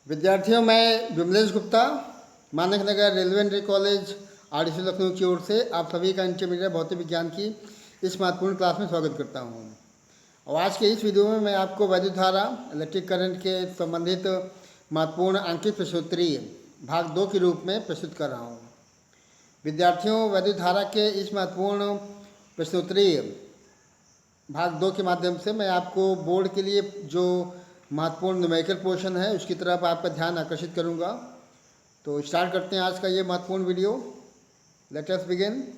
विद्यार्थियों, मैं Vimlesh Gupta, Manak Nagar railway entry college RDC Lucknow की ओर से आप सभी का इंटरमीडिएट भौतिक विज्ञान की इस महत्वपूर्ण क्लास में स्वागत करता हूं। और आज के इस वीडियो में मैं आपको वैद्युत धारा इलेक्ट्रिक करंट के संबंधित महत्वपूर्ण अंकित प्रश्नोत्तरी भाग 2 के रूप में प्रस्तुत कर रहा हूं। विद्यार्थियों, वैद्युत धारा के इस महत्वपूर्ण प्रश्नोत्तरी भाग 2 के माध्यम से मैं आपको बोर्ड के लिए जो महत्वपूर्ण न्यूमेरिकल पोर्शन है उसकी तरफ आपका ध्यान आकर्षित करूंगा। तो स्टार्ट करते हैं आज का ये महत्वपूर्ण वीडियो। Let us begin.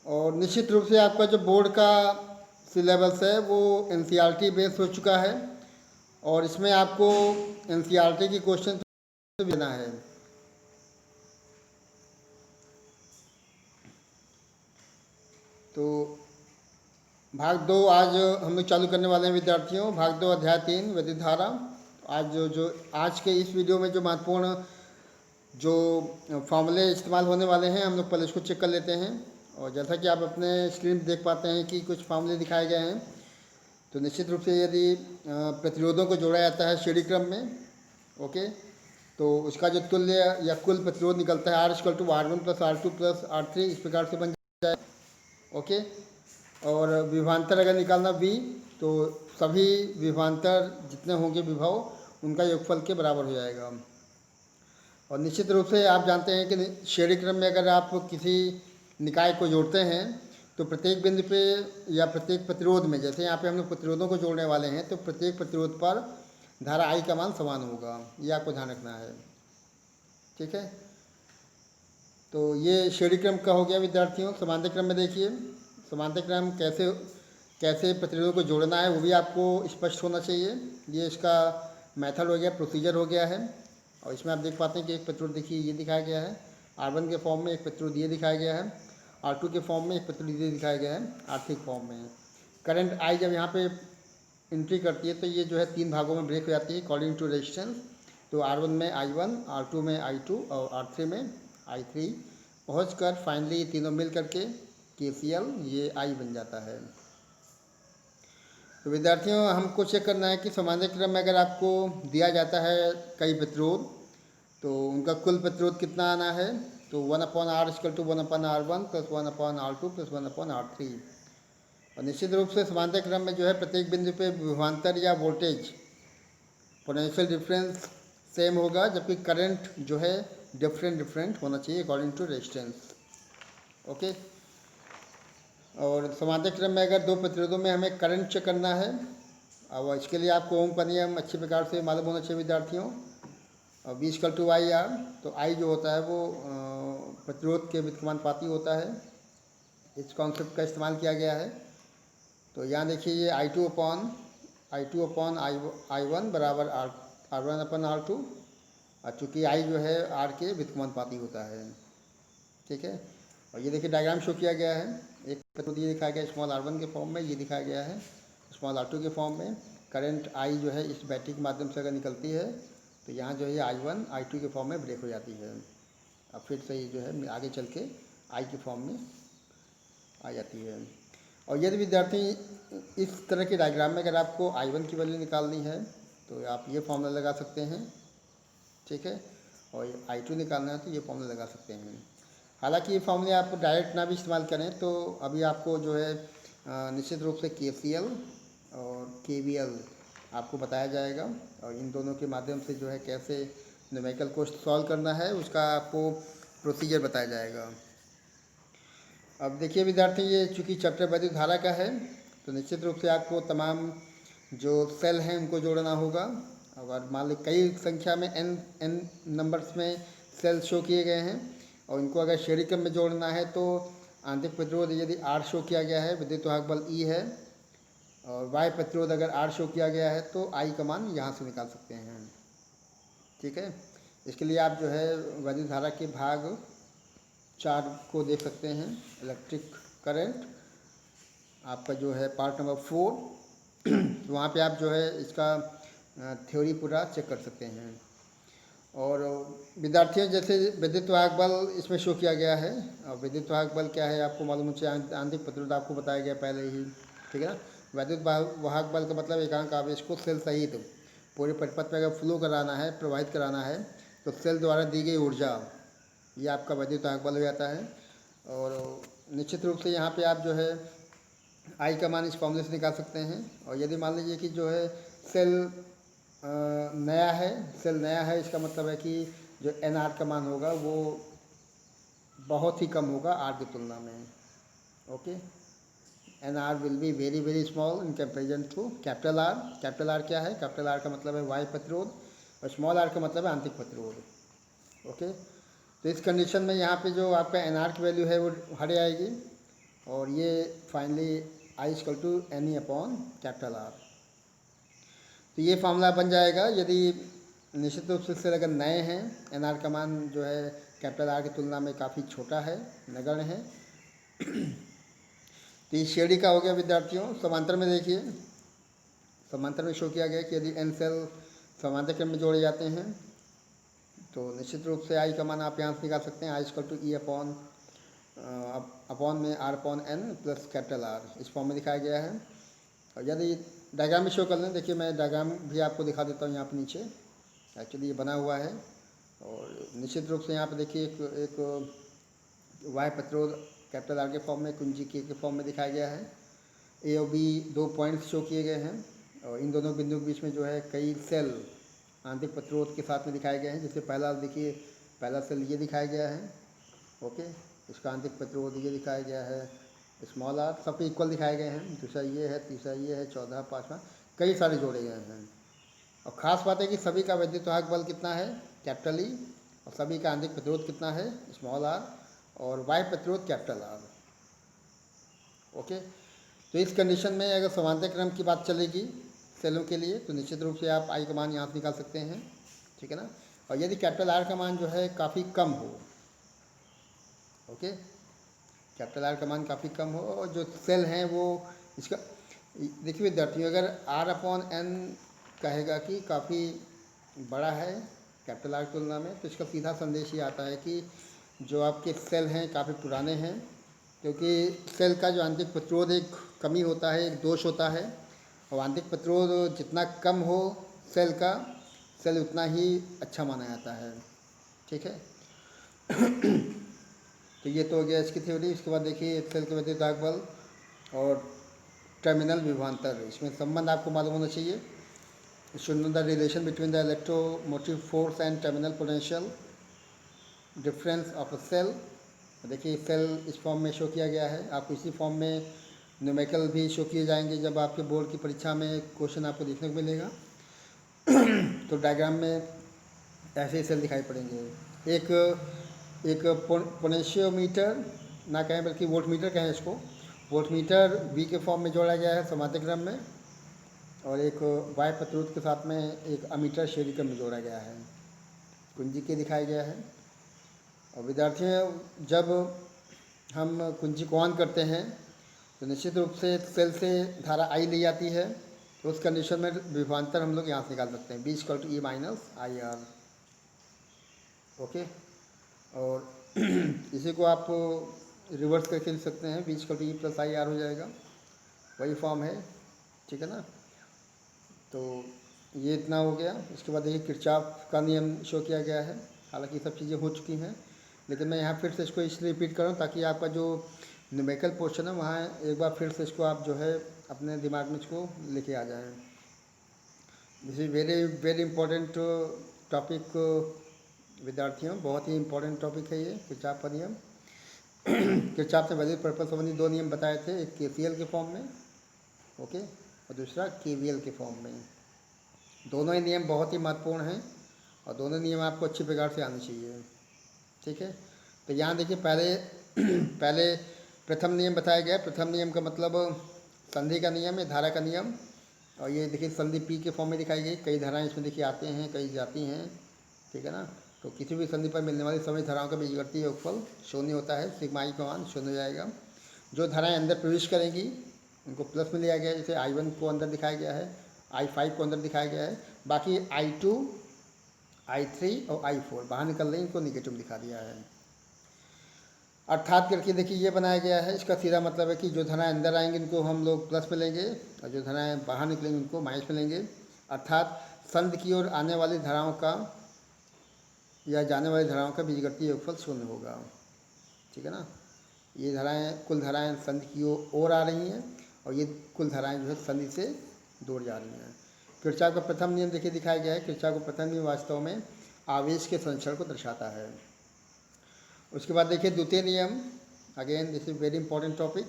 और निश्चित रूप से आपका जो बोर्ड का सिलेबस है वो एनसीईआरटी बेस्ड हो चुका है और इसमें आपको एनसीईआरटी की क्वेश्चन देना है। तो भाग 2 आज हम लोग चालू करने वाले हैं विद्यार्थियों। भाग 2 अध्याय 3 वैद्युत धारा। आज के इस वीडियो में जो महत्वपूर्ण जो फॉर्मूले इस्तेमाल होने वाले हैं हम लोग पहले इसको चेक कर लेते हैं। और जैसा कि आप अपने स्क्रीन पर देख पाते हैं कि कुछ फॉर्मूले दिखाए गए हैं। तो निश्चित रूप से यदि प्रतिरोधों को जोड़ा जाता है श्रेणी क्रम में, ओके, तो उसका जो तुल्य या कुल प्रतिरोध निकलता है R=R1 + R2 + R3 इस प्रकार से बन जाए, ओके। और विभवांतर अगर निकालना V, तो सभी विभवांतर जितने होंगे विभव उनका योगफल के बराबर हो जाएगा। और निश्चित रूप से आप जानते हैं कि श्रेणी क्रम में अगर आप किसी निकाय को जोड़ते हैं तो प्रत्येक बिंदु पे या प्रत्येक प्रतिरोध में, जैसे यहाँ पे हम लोग प्रतिरोधों को जोड़ने वाले हैं, तो प्रत्येक प्रतिरोध पर धारा I का मान समान होगा, ये आपको ध्यान रखना है, ठीक है। तो ये श्रेणी क्रम का हो गया विद्यार्थियों। समांतर क्रम में देखिए, समांतर क्रम कैसे प्रतिरोधों को जोड़ना है वो भी आपको स्पष्ट होना चाहिए। ये इसका मेथड हो गया, प्रोसीजर हो गया है। और इसमें आप देख पाते हैं कि एक प्रतिरोध देखिए ये दिखाया गया है R1 के फॉर्म में, एक प्रतिरोध ये दिखाया गया है R2 के फॉर्म में, एक प्रतिरोध ये दिखाया गया है R3 के फॉर्म में। करंट I जब यहाँ पे एंट्री करती है तो ये जो है 3 भागों में ब्रेक हो जाती है अकॉर्डिंग टू रेजिस्टेंस। तो R1 में I1, R2 में I2 और R3 में I3 पहुँच कर फाइनली ये तीनों मिल करके KCL ये I बन जाता है। तो विद्यार्थियों, हमको चेक करना है कि समांतर क्रम में अगर आपको दिया जाता है कई प्रतिरोध तो उनका कुल प्रतिरोध कितना आना है। तो 1/R = 1/R1 + 1/R2 + 1/R3। और निश्चित रूप से समांतर क्रम में जो है प्रत्येक बिंदु पे विभवांतर या वोल्टेज पोटेंशियल डिफरेंस सेम होगा, जबकि करंट जो है डिफरेंट होना चाहिए अकॉर्डिंग टू रेजिस्टेंस, ओके। और समांतर क्रम में अगर दो प्रतिरोधों में हमें करंट चेक करना है, अब इसके लिए आपको ओम का नियम अच्छी प्रकार से मालूम होना चाहिए विद्यार्थियों। और V = IR, तो I जो होता है वो प्रतिरोध के व्युत्क्रमानुपाती होता है। इस कॉन्सेप्ट का इस्तेमाल किया गया है। तो यहाँ देखिए ये I2/I1 बराबर R1/R2, और चूँकि I जो है R के व्युत्क्रमानुपाती होता है, ठीक है। और ये देखिए डायग्राम शो किया गया है। एक प्रतिरोध ये दिखाया गया स्मॉल R1 के फॉर्म में, ये दिखाया गया है स्मॉल R2 के फॉर्म में। करंट I जो है इस बैटरी के माध्यम से अगर निकलती है तो यहाँ जो है I1 I2 के फॉर्म में ब्रेक हो जाती है। अब फिर से ये जो है आगे चल के I के फॉर्म में आ जाती है। और यदि विद्यार्थी इस तरह के डायग्राम में अगर आपको I1 की वैल्यू निकालनी है तो आप ये फॉर्मूला लगा सकते हैं, ठीक है। और I2 निकालना है तो ये फॉर्मूला लगा सकते हैं। हालांकि ये फॉर्मूले आप डायरेक्ट ना भी इस्तेमाल करें तो अभी आपको जो है निश्चित रूप से KCL और KVL आपको बताया जाएगा। और इन दोनों के माध्यम से जो है कैसे न्यूमेरिकल को सॉल्व करना है उसका आपको प्रोसीजर बताया जाएगा। अब देखिए विद्यार्थी, ये चूँकि चैप्टर वैद्युत धारा का है तो निश्चित रूप से आपको तमाम जो सेल हैं उनको जोड़ना होगा। अगर मान ली कई संख्या में n नंबर्स में सेल शो किए गए हैं और इनको अगर श्रेणी क्रम में जोड़ना है तो आंतरिक प्रतिरोध यदि R शो किया गया है, विद्युत वाहक बल E है, और बाह्य प्रतिरोध अगर R शो किया गया है तो I का मान यहाँ से निकाल सकते हैं, ठीक है। इसके लिए आप जो है वैद्युत धारा के भाग 4 को देख सकते हैं। इलेक्ट्रिक करंट आपका जो है पार्ट नंबर 4 वहाँ पे आप जो है इसका थ्योरी पूरा चेक कर सकते हैं। और विद्यार्थियों, जैसे विद्युत वाहक बल इसमें शो किया गया है। और विद्युत वाहक बल क्या है आपको मालूम है, आंतरिक प्रतिरोध आपको बताया गया पहले ही, ठीक है ना। वैद्युत वाहक बल का मतलब एकांक आवेश को सेल सहित पूरे परिपथ में अगर फ्लो कराना है, प्रवाहित कराना है, तो सेल द्वारा दी गई ऊर्जा, ये आपका वैद्युत वाहक बल हो जाता है। और निश्चित रूप से यहाँ पे आप जो है आई का मान इस फॉर्मूले से निकाल सकते हैं। और यदि मान लीजिए कि जो है सेल नया है, इसका मतलब है कि जो एन आर का मान होगा वो बहुत ही कम होगा आर की तुलना में। Okay, N R will be very very small in comparison to capital R. Capital R क्या है? कैपिटल आर का मतलब है वायु प्रतिरोध और स्मॉल आर का मतलब है आंतरिक प्रतिरोध। ओके, तो इस कंडीशन में यहाँ पे जो आपका एन आर की वैल्यू है वो हट जाएगी और ये finally I equal to N E upon capital R. तो ये फार्मूला बन जाएगा यदि निश्चित रूप से अगर नए हैं, एन आर का मान जो है कैपिटल आर की तुलना में काफ़ी छोटा है, नगण्य है। तो ये श्रेणी का हो गया विद्यार्थियों। समांतर में देखिए, समांतर में शो किया गया कि यदि एन सेल समांतर क्रम में जोड़े जाते हैं तो निश्चित रूप से आई का मान आप यहाँ से निकाल सकते हैं, I equal to E upon में R upon N plus capital R, इस फॉर्म में दिखाया गया है। और यदि डायग्राम में शो कर लें, देखिए मैं डायग्राम भी आपको दिखा देता हूँ यहाँ पर नीचे। एक्चुअली ये बना हुआ है और निश्चित रूप से यहाँ पर देखिए एक वाय प्रतिरोध कैपिटल आर के फॉर्म में, कुंजी के फॉर्म में दिखाया गया है। ए और बी दो पॉइंट्स शो किए गए हैं और इन दोनों बिंदु के बीच में जो है कई सेल आंतरिक प्रतिरोध के साथ में दिखाए गए हैं। जैसे पहला देखिए, पहला सेल ये दिखाया गया है। ओके, इसका आंतरिक प्रतिरोध ये दिखाया गया है स्मॉल आर, सब पे इक्वल दिखाए गए हैं। दूसरा ये है, तीसरा ये है, 14, 5वां, कई सारे जोड़े गए हैं। और ख़ास बात है कि सभी का वैद्युत वाहक बल कितना है? Capital E. और सभी का आंतरिक प्रतिरोध कितना है? Small R. और वायु प्रतिरोध कैपिटल आर। ओके, तो इस कंडीशन में अगर समांतर क्रम की बात चलेगी सेलों के लिए तो निश्चित रूप से आप आई का मान यहाँ से निकाल सकते हैं, ठीक है ना। और यदि कैपिटल आर का मान जो है काफ़ी कम हो, ओके, कैपिटल आर का मान काफ़ी कम हो और जो सेल हैं वो इसका, देखिए विद्यार्थियों, अगर आर अपॉन एन कहेगा कि काफ़ी बड़ा है कैपिटल आर की तुलना में, तो इसका सीधा संदेश ये आता है कि जो आपके सेल हैं काफ़ी पुराने हैं, क्योंकि सेल का जो आंतरिक प्रतिरोध एक कमी होता है, एक दोष होता है। और आंतरिक प्रतिरोध जितना कम हो सेल का, सेल उतना ही अच्छा माना जाता है, ठीक है। तो ये तो हो गया इसकी थ्योरी। इसके बाद देखिए सेल के वैद्युत वाहक बल और टर्मिनल विभवांतर, इसमें संबंध आपको मालूम होना चाहिए। Should know the relation between the electromotive force and terminal potential difference of a cell. देखिए सेल इस फॉर्म में शो किया गया है, आपको इसी फॉर्म में न्यूमेरिकल भी शो किए जाएंगे जब आपके बोर्ड की परीक्षा में क्वेश्चन आपको देखने को मिलेगा। तो डायग्राम में ऐसे ही सेल दिखाई पड़ेंगे। एक पोटेंशियोमीटर ना कहें बल्कि वोल्टमीटर कहें इसको, वोल्टमीटर वी के फॉर्म में जोड़ा गया है समांतर क्रम में, और एक वायु प्रतिरोध के साथ में एक अमीटर श्रेणी क्रम में जोड़ा गया है, कुंजी के दिखाया गया है। और विद्यार्थियों, जब हम कुंजी को ऑन करते हैं तो निश्चित रूप से सेल से धारा आई ली जाती है, तो उस कंडीशन में विभवांतर हम लोग यहाँ से निकाल सकते हैं, B equal to E minus I R. Okay, और इसी को आप रिवर्स करके लिख सकते हैं, B equal to E plus I R हो जाएगा, वही फॉर्म है, ठीक है ना। तो ये इतना हो गया। इसके बाद देखिए किरचॉफ का नियम शो किया गया है। हालांकि सब चीज़ें हो चुकी हैं, लेकिन मैं यहाँ फिर से इसको इसलिए रिपीट कर रहा हूँ ताकि आपका जो न्यूमेरिकल पोर्शन है वहाँ एक बार फिर से इसको आप जो है अपने दिमाग में इसको लेके आ जाएं। This is very very important topic विद्यार्थियों, बहुत ही इंपॉर्टेंट टॉपिक है ये किरचॉफ का नियम। किरचॉफ से वैद्युत पर्पस संबंधी दो नियम बताए थे, एक केसीएल के फॉर्म में, ओके, और दूसरा केवीएल के फॉर्म में। दोनों ही नियम बहुत ही महत्वपूर्ण हैं और दोनों नियम आपको अच्छी प्रकार से आने चाहिए, ठीक है। तो यहाँ देखिए पहले प्रथम नियम बताया गया। प्रथम नियम का मतलब संधि का नियम है, धारा का नियम। और ये देखिए संधि पी के फॉर्म में दिखाई गई, कई धाराएं इसमें देखिए आते हैं, कई जाती हैं, ठीक है ना। तो किसी भी संधि पर मिलने वाली सभी धाराओं का बीजगणितीय योगफल शून्य होता है, सिग्मा ई का मान शून्य हो जाएगा। जो धाराएं अंदर प्रवेश करेंगी उनको प्लस में लिया गया है, जैसे I1 को अंदर दिखाया गया है, I5 को अंदर दिखाया गया है, बाकी I2, I3 और I4 बाहर निकल रही, इनको निगेटिव दिखा दिया है। अर्थात करके देखिए ये बनाया गया है, इसका सीधा मतलब है कि जो धाराएं अंदर आएंगी उनको हम लोग प्लस मिलेंगे और जो धाराएं बाहर निकलेंगी उनको माइनस मिलेंगे। अर्थात संध की ओर आने वाली धाराओं का या जाने वाली धाराओं का बीजगणितीय योगफल शून्य होगा। ठीक है ना, ये धाराएं कुल धाराएं संधि की ओर आ रही हैं और ये कुल धाराएं जो है संधि से दूर जा रही हैं। किरचॉफ का प्रथम नियम देखिए दिखाया गया है। किरचॉफ का प्रथम नियम वास्तव में आवेश के संचरण को दर्शाता है। उसके बाद देखिए द्वितीय नियम, again this is very important topic.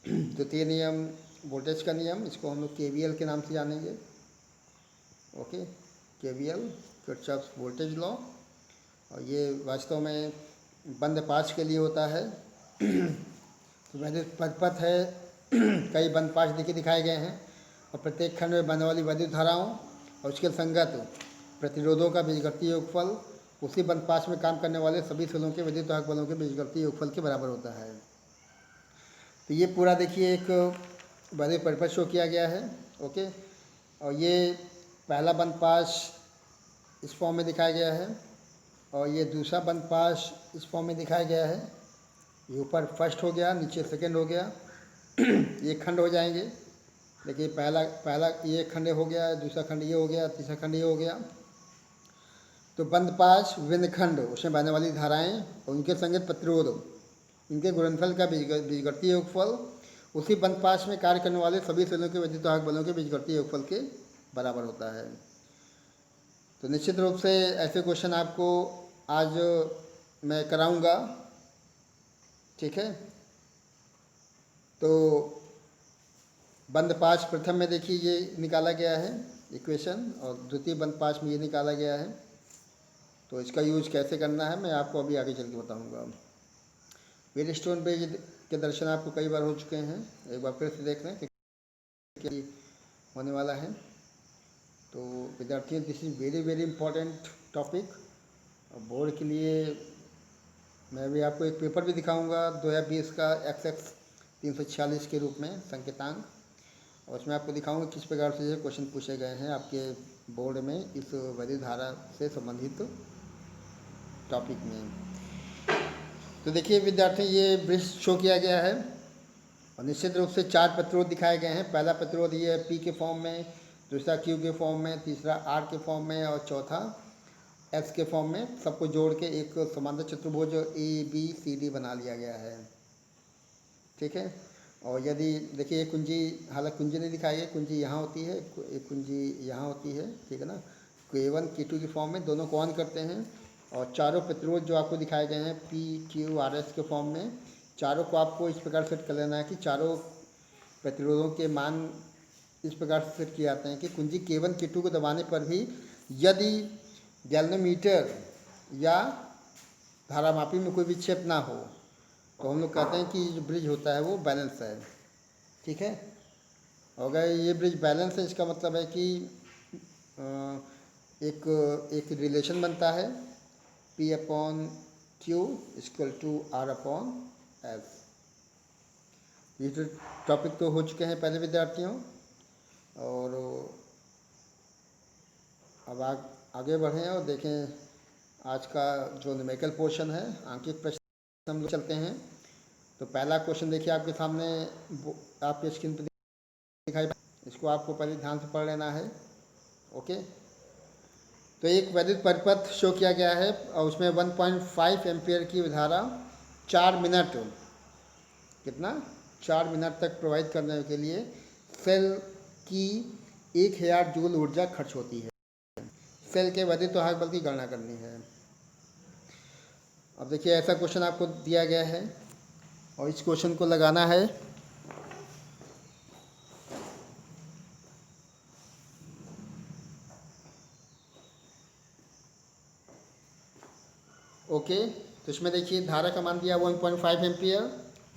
द्वितीय नियम वोल्टेज का नियम, इसको हम लोग केवीएल के नाम से जानेंगे। Okay, KVL Kirchhoff voltage law, और ये वास्तव में बंद पाश के लिए होता है। तो वैद्युत परिपथ है, कई बंद पाश देखिए दिखाए गए हैं और प्रत्येक खंड में बहने वाली वैद्युत धाराओं और उसके संगत प्रतिरोधों का बीजगणितीय योगफल उसी बंद पाश में काम करने वाले सभी सेलों के विद्युत वाहक बलों के बीजगणितीय योगफल के बराबर होता है। तो ये पूरा देखिए एक वैद्युत परिपथ शो किया गया है। ओके, और ये पहला बंद पाश इस फॉर्म में दिखाया गया है और ये दूसरा बंद पाश इस फॉर्म में दिखाया गया है। ये ऊपर फर्स्ट हो गया, नीचे सेकंड हो गया। ये खंड हो जाएंगे। देखिए पहला ये खंड हो गया, दूसरा खंड ये हो गया, तीसरा खंड ये हो गया। तो बंद पाश विंदखंड, उसमें बहने वाली धाराएं और उनके संगत प्रतिरोध, इनके गुणनफल का बीजगणितीय योगफल उसी बंद पाश में कार्य करने वाले सभी सेलों के विद्युत वाहक बलों के बीजगणितीय योगफल के बराबर होता है। तो निश्चित रूप से ऐसे क्वेश्चन आपको आज मैं कराऊंगा। ठीक है, तो बंद पाश प्रथम में देखिए ये निकाला गया है इक्वेशन और द्वितीय बंद पाश में ये निकाला गया है। तो इसका यूज कैसे करना है मैं आपको अभी आगे चल के बताऊँगा। व्हीटस्टोन ब्रिज के दर्शन आपको कई बार हो चुके हैं, एक बार फिर से देख लें कि होने वाला है। तो विद्यार्थियों, this is very very important topic. Board के लिए मैं भी आपको एक पेपर भी दिखाऊंगा 2020 का XX 346 के रूप में संकेतांक, और उसमें आपको दिखाऊंगा किस प्रकार से ये क्वेश्चन पूछे गए हैं आपके बोर्ड में इस वैद्युत धारा से संबंधित टॉपिक में। तो देखिए विद्यार्थी, ये ब्रिज शो किया गया है और निश्चित रूप से 4 प्रतिरोध दिखाए गए हैं। पहला प्रतिरोध ये है P के फॉर्म में, दूसरा Q के फॉर्म में, तीसरा R के फॉर्म में और चौथा S के फॉर्म में। सबको जोड़ के एक समांतर चतुर्भुज ABCD बना लिया गया है। ठीक है, और यदि देखिए ये कुंजी, हालांकि कुंजी नहीं दिखाई है, कुंजी यहाँ होती है, एक कुंजी यहाँ होती है। ठीक है ना, K1 K2 के फॉर्म में दोनों को ऑन करते हैं और चारों प्रतिरोध जो आपको दिखाए गए हैं PQRS के फॉर्म में, चारों को आपको इस प्रकार सेट कर लेना है कि चारों प्रतिरोधों के मान इस प्रकार से सेट किए जाते हैं कि कुंजी K1 K2 को दबाने पर भी यदि गैल्वेनोमीटर या धारामापी में कोई विक्षेप ना हो तो हम लोग कहते हैं कि जो ब्रिज होता है वो बैलेंस है। ठीक है, अगर ये ब्रिज बैलेंस है इसका मतलब है कि एक रिलेशन बनता है P/Q = R/S। ये जो टॉपिक तो हो चुके हैं पहले विद्यार्थियों, और अब आगे बढ़ें और देखें आज का जो न्यूमेरिकल पोर्शन है, आंकिक प्रश्न हम लोग चलते हैं। तो पहला क्वेश्चन देखिए आपके सामने, आपके स्क्रीन पर दिखाई, इसको आपको पहले ध्यान से पढ़ लेना है। ओके, तो एक वैद्युत परिपथ शो किया गया है और उसमें 1.5 एम्पियर की धारा 4 मिनट, कितना 4 मिनट तक प्रवाहित करने के लिए सेल की 1000 जूल ऊर्जा खर्च होती है। सेल के वैद्युत वाहक बल की गणना करनी है। अब देखिए ऐसा क्वेश्चन आपको दिया गया है और इस क्वेश्चन को लगाना है। ओके, तो इसमें देखिए धारा का मान दिया 1.5 एम्पियर,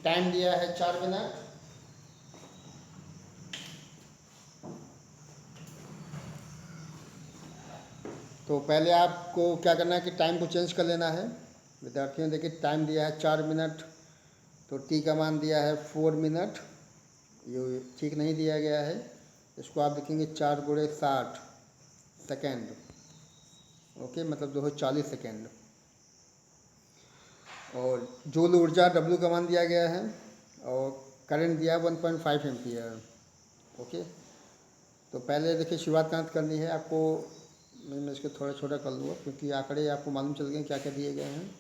टाइम दिया है 4 मिनट। तो पहले आपको क्या करना है कि टाइम को चेंज कर लेना है। विद्यार्थियों देखिए टाइम दिया है 4 मिनट, तो टी का मान दिया है 4 मिनट, ये ठीक नहीं दिया गया है। इसको आप देखेंगे 4 × 60 सेकेंड। ओके, मतलब 240 सेकेंड। और जूल ऊर्जा W का मान दिया गया है और करंट दिया 1.5 एम्पियर। ओके, तो पहले देखिए शुरुआत कहाँ करनी है आपको। मैं इसको थोड़ा छोटा कर लूँगा क्योंकि आंकड़े आपको मालूम चल गए क्या क्या दिए गए हैं।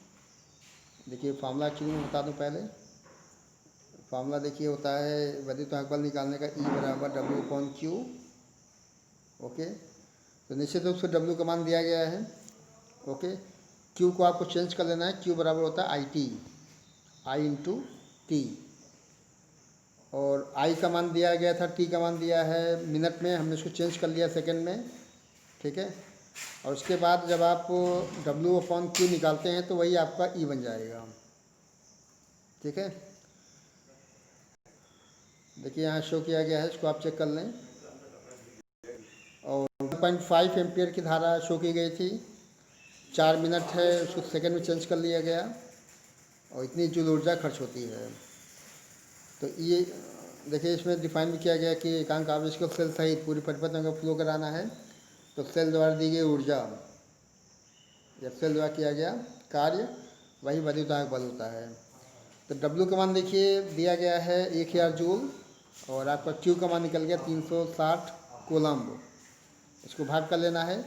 देखिए फार्मूला एक्चुअली मैं बता दूँ पहले। फार्मूला देखिए होता है वैद्युत वाहक बल निकालने का E बराबर W/Q। ओके, तो निश्चित रूप से W का मान दिया गया है। ओके, Q को आपको चेंज कर लेना है। Q बराबर होता है IT, I इंटू टी। और I का मान दिया गया था, T का मान दिया है मिनट में, हमने इसको चेंज कर लिया सेकंड में। ठीक है, और उसके बाद जब आप W/Q निकालते हैं तो वही आपका E बन जाएगा। ठीक है, देखिए यहाँ शो किया गया है, इसको आप चेक कर लें। और 1.5 एम्पियर की धारा शो की गई थी। 4 मिनट है, उसको सेकंड में चेंज कर लिया गया और इतनी जूल ऊर्जा खर्च होती है। तो ये देखिए इसमें डिफाइन भी किया गया कि एकांक आवेश को सेल सहित पूरी परिपथ में अगर फ्लो कराना है तो सेल द्वारा दी गई ऊर्जा या सेल द्वारा किया गया कार्य वही वैद्युत वाहक बल होता है। तो W का मान देखिए दिया गया है 1000 जूल और आपका Q का मान निकल गया 360 कोलम्ब। इसको भाग कर लेना है।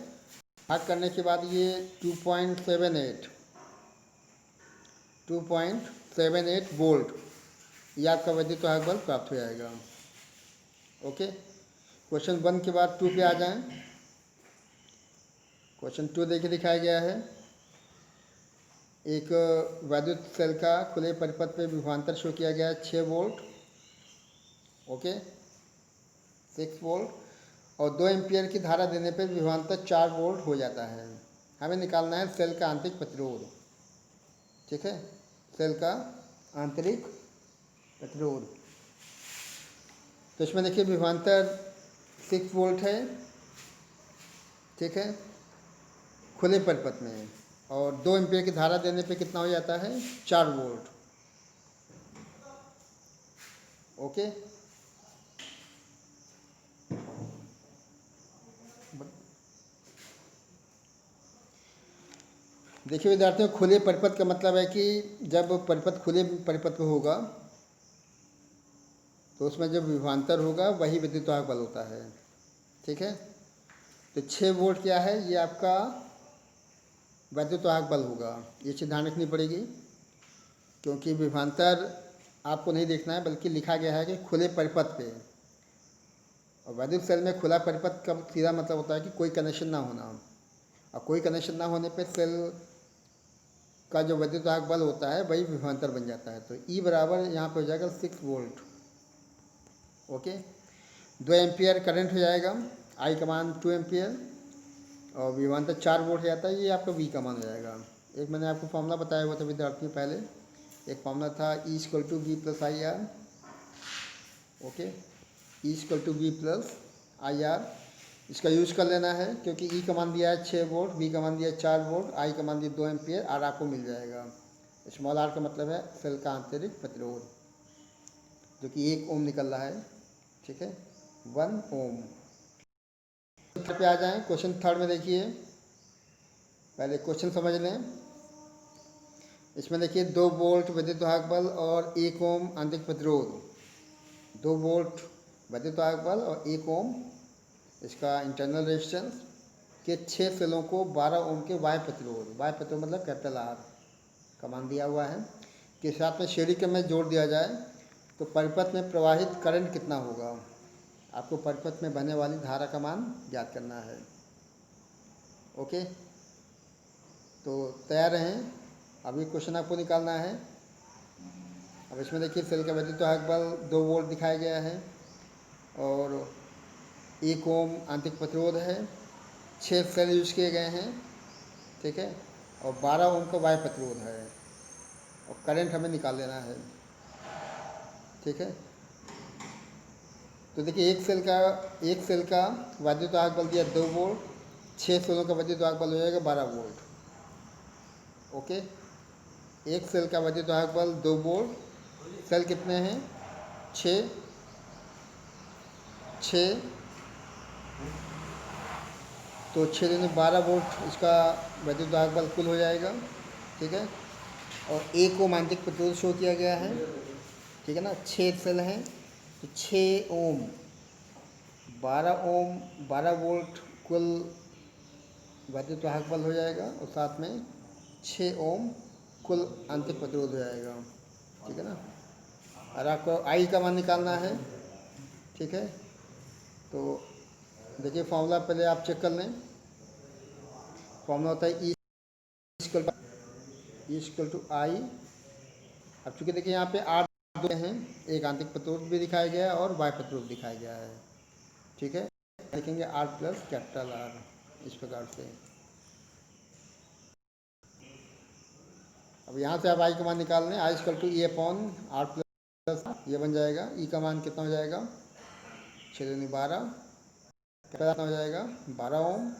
भाग करने के बाद ये 2.78 वोल्ट ये आपका वैद्युत वाहक बल प्राप्त हो जाएगा। ओके, क्वेश्चन 1 के बाद 2 पे आ जाएं। क्वेश्चन 2 देखिए दिखाया गया है। एक वैद्युत सेल का खुले परिपथ पे विभवांतर शो किया गया है 6 वोल्ट। ओके, 6 वोल्ट और 2 एम्पियर की धारा देने पर विभवांतर 4 वोल्ट हो जाता है। हमें निकालना है सेल का आंतरिक प्रतिरोध। ठीक है, सेल का आंतरिक प्रतिरोध। तो इसमें देखिए विभवांतर 6 वोल्ट है। ठीक है, खुले परिपथ में और 2 एम्पियर की धारा देने पे कितना हो जाता है 4 वोल्ट। ओके, देखिए विद्यार्थियों, खुले परिपथ का मतलब है कि जब परिपथ खुले परिपथ में होगा तो उसमें जब विभवांतर होगा वही विद्युत वाहक बल होता है। ठीक है, तो 6 वोल्ट क्या है, ये आपका वैद्युत वाहक बल होगा। ये चीज़ ध्यान रखनी पड़ेगी क्योंकि विभवांतर आपको नहीं देखना है बल्कि लिखा गया है कि खुले परिपथ पे। और वैद्युत सेल में खुला परिपथ का सीधा मतलब होता है कि कोई कनेक्शन ना होना, और कोई कनेक्शन ना होने पे सेल का जो वैद्युत वाहक बल होता है वही विभवांतर बन जाता है। तो E बराबर यहाँ पे हो जाएगा 6 वोल्ट। ओके, 2 एम्पियर करंट हो जाएगा, I का मान 2 एम्पियर और विभवांतर 4 वोल्ट हो जाता है, ये आपका V का मान हो जाएगा। एक मैंने आपको फॉर्मूला बताया हुआ था विद्यार्थियों पहले, एक फॉर्मूला था E=V+IR। ओके, E=V+IR, इसका यूज़ कर लेना है क्योंकि E का मान दिया है 6 वोल्ट, V का मान दिया है 4 वोल्ट, I का मान दिया 2 एम्पियर, R आपको मिल जाएगा। स्मॉल r का मतलब है सेल का आंतरिक प्रतिरोध जो कि 1 ओम निकल रहा है। ठीक है, 1 ओम। पे आ जाएं, क्वेश्चन 3 में देखिए, पहले क्वेश्चन समझ लें। इसमें देखिए 2 वोल्ट विद्युत वाहक बल और 1 ओम आंतरिक प्रतिरोध। 2 वोल्ट वैद्युत वाहक बल और 1 ओम इसका इंटरनल रेजिस्टेंस के 6 सेलों को 12 ओम के वाय प्रतिरोध मतलब कैपिटल R का मान दिया हुआ है के साथ में श्रेणी क्रम में जोड़ दिया जाए तो परिपथ में प्रवाहित करंट कितना होगा। आपको परिपथ में बहने वाली धारा का मान ज्ञात करना है। ओके, तो तैयार रहें, अभी क्वेश्चन आपको निकालना है। अब इसमें देखिए सेल का वैद्युत वाहक बल 2 वोल्ट दिखाया गया है और 1 ओम आंतरिक प्रतिरोध है, 6 सेल यूज किए गए हैं। ठीक है, और 12 ओम का वाय प्रतिरोध है और करंट हमें निकाल लेना है। ठीक है, तो देखिए एक सेल का वैद्युत वाहक बल दिया 2 वोल्ट, 6 सेलों का वैद्युत वाहक बल हो जाएगा 12 वोल्ट। ओके, एक सेल का वैद्युत वाहक बल 2 वोल्ट, सेल कितने हैं 6 तो 6 दूनी 12 वोल्ट इसका वैद्युत वाहक बल कुल हो जाएगा। ठीक है, और 1 ओम आंतरिक प्रतिरोध शो किया गया है, ठीक है ना। 6 सेल हैं तो 6 ओम 12 ओम 12 वोल्ट कुल वैद्युत वाहक बल हो जाएगा, और साथ में 6 ओम कुल आंतरिक प्रतिरोध हो जाएगा, ठीक है ना। और आपको आई का मान निकालना है, ठीक है। तो देखिए फॉर्मूला पहले आप चेक कर लें। फॉर्मूला होता है इक्वल टू आई। अब चूँकि देखिए यहाँ पे आर दो हैं, एक आंतरिक प्रतिरोध भी दिखाया गया है और बाह्य प्रतिरोध दिखाया गया है, ठीक है। लिखेंगे आर प्लस कैपिटल आर इस प्रकार से। अब यहाँ से आप आई का मान निकाल लें, I equal to E upon R plus, ये बन जाएगा। ई का मान कितना हो जाएगा 6 12, कितना हो जाएगा 12 ओम।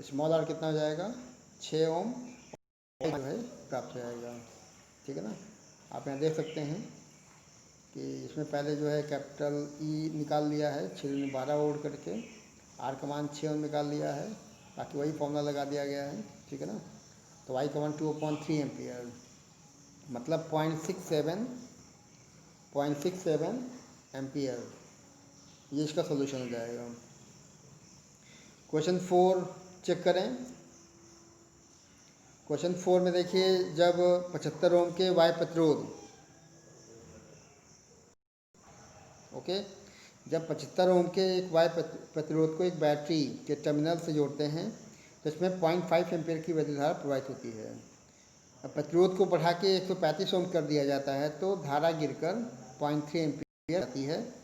स्मॉल आर कितना हो जाएगा 6 ओम, जो है प्राप्त हो जाएगा, ठीक है ना। आप यहाँ देख सकते हैं कि इसमें पहले जो है कैपिटल ई निकाल लिया है 6 12 वोल्ट करके, आर का मान 6 ओम निकाल लिया है, बाकी वही फॉर्मूला लगा दिया गया है, ठीक है ना। तो वाई का मान 2/3 एम्पियर, मतलब 0.67 एम्पियर, ये इसका सोल्यूशन हो जाएगा। क्वेश्चन 4 चेक करें। क्वेश्चन 4 में देखिए, जब 75 ओम के वायु प्रतिरोध, ओके, जब 75 ओम के एक वायु प्रतिरोध को एक बैटरी के टर्मिनल से जोड़ते हैं तो इसमें 0.5 एम्पियर की विद्युत धारा प्रवाहित होती है। अब प्रतिरोध को बढ़ा के 135 ओम कर दिया जाता है तो धारा गिरकर 0.3 एम्पियर आती है।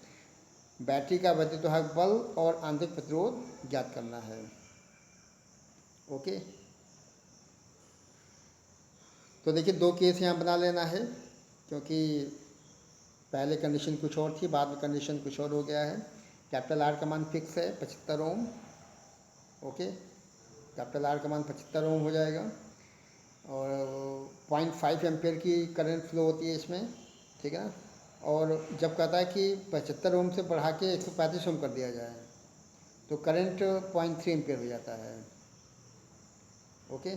बैटरी का विद्युत वाहक बल और आंतरिक प्रतिरोध ज्ञात करना है, ओके। तो देखिए 2 केस यहाँ बना लेना है, क्योंकि पहले कंडीशन कुछ और थी, बाद में कंडीशन कुछ और हो गया है। कैपिटल आर का मान फिक्स है 75 ओम, ओके। कैपिटल आर का मान 75 ओम हो जाएगा और 0.5 एम्पियर की करंट फ्लो होती है इसमें, ठीक है ना। और जब कहता है कि 75 ओम से बढ़ा के 135 ओम कर दिया जाए तो करंट 0.3 एम्पियर हो जाता है, ओके।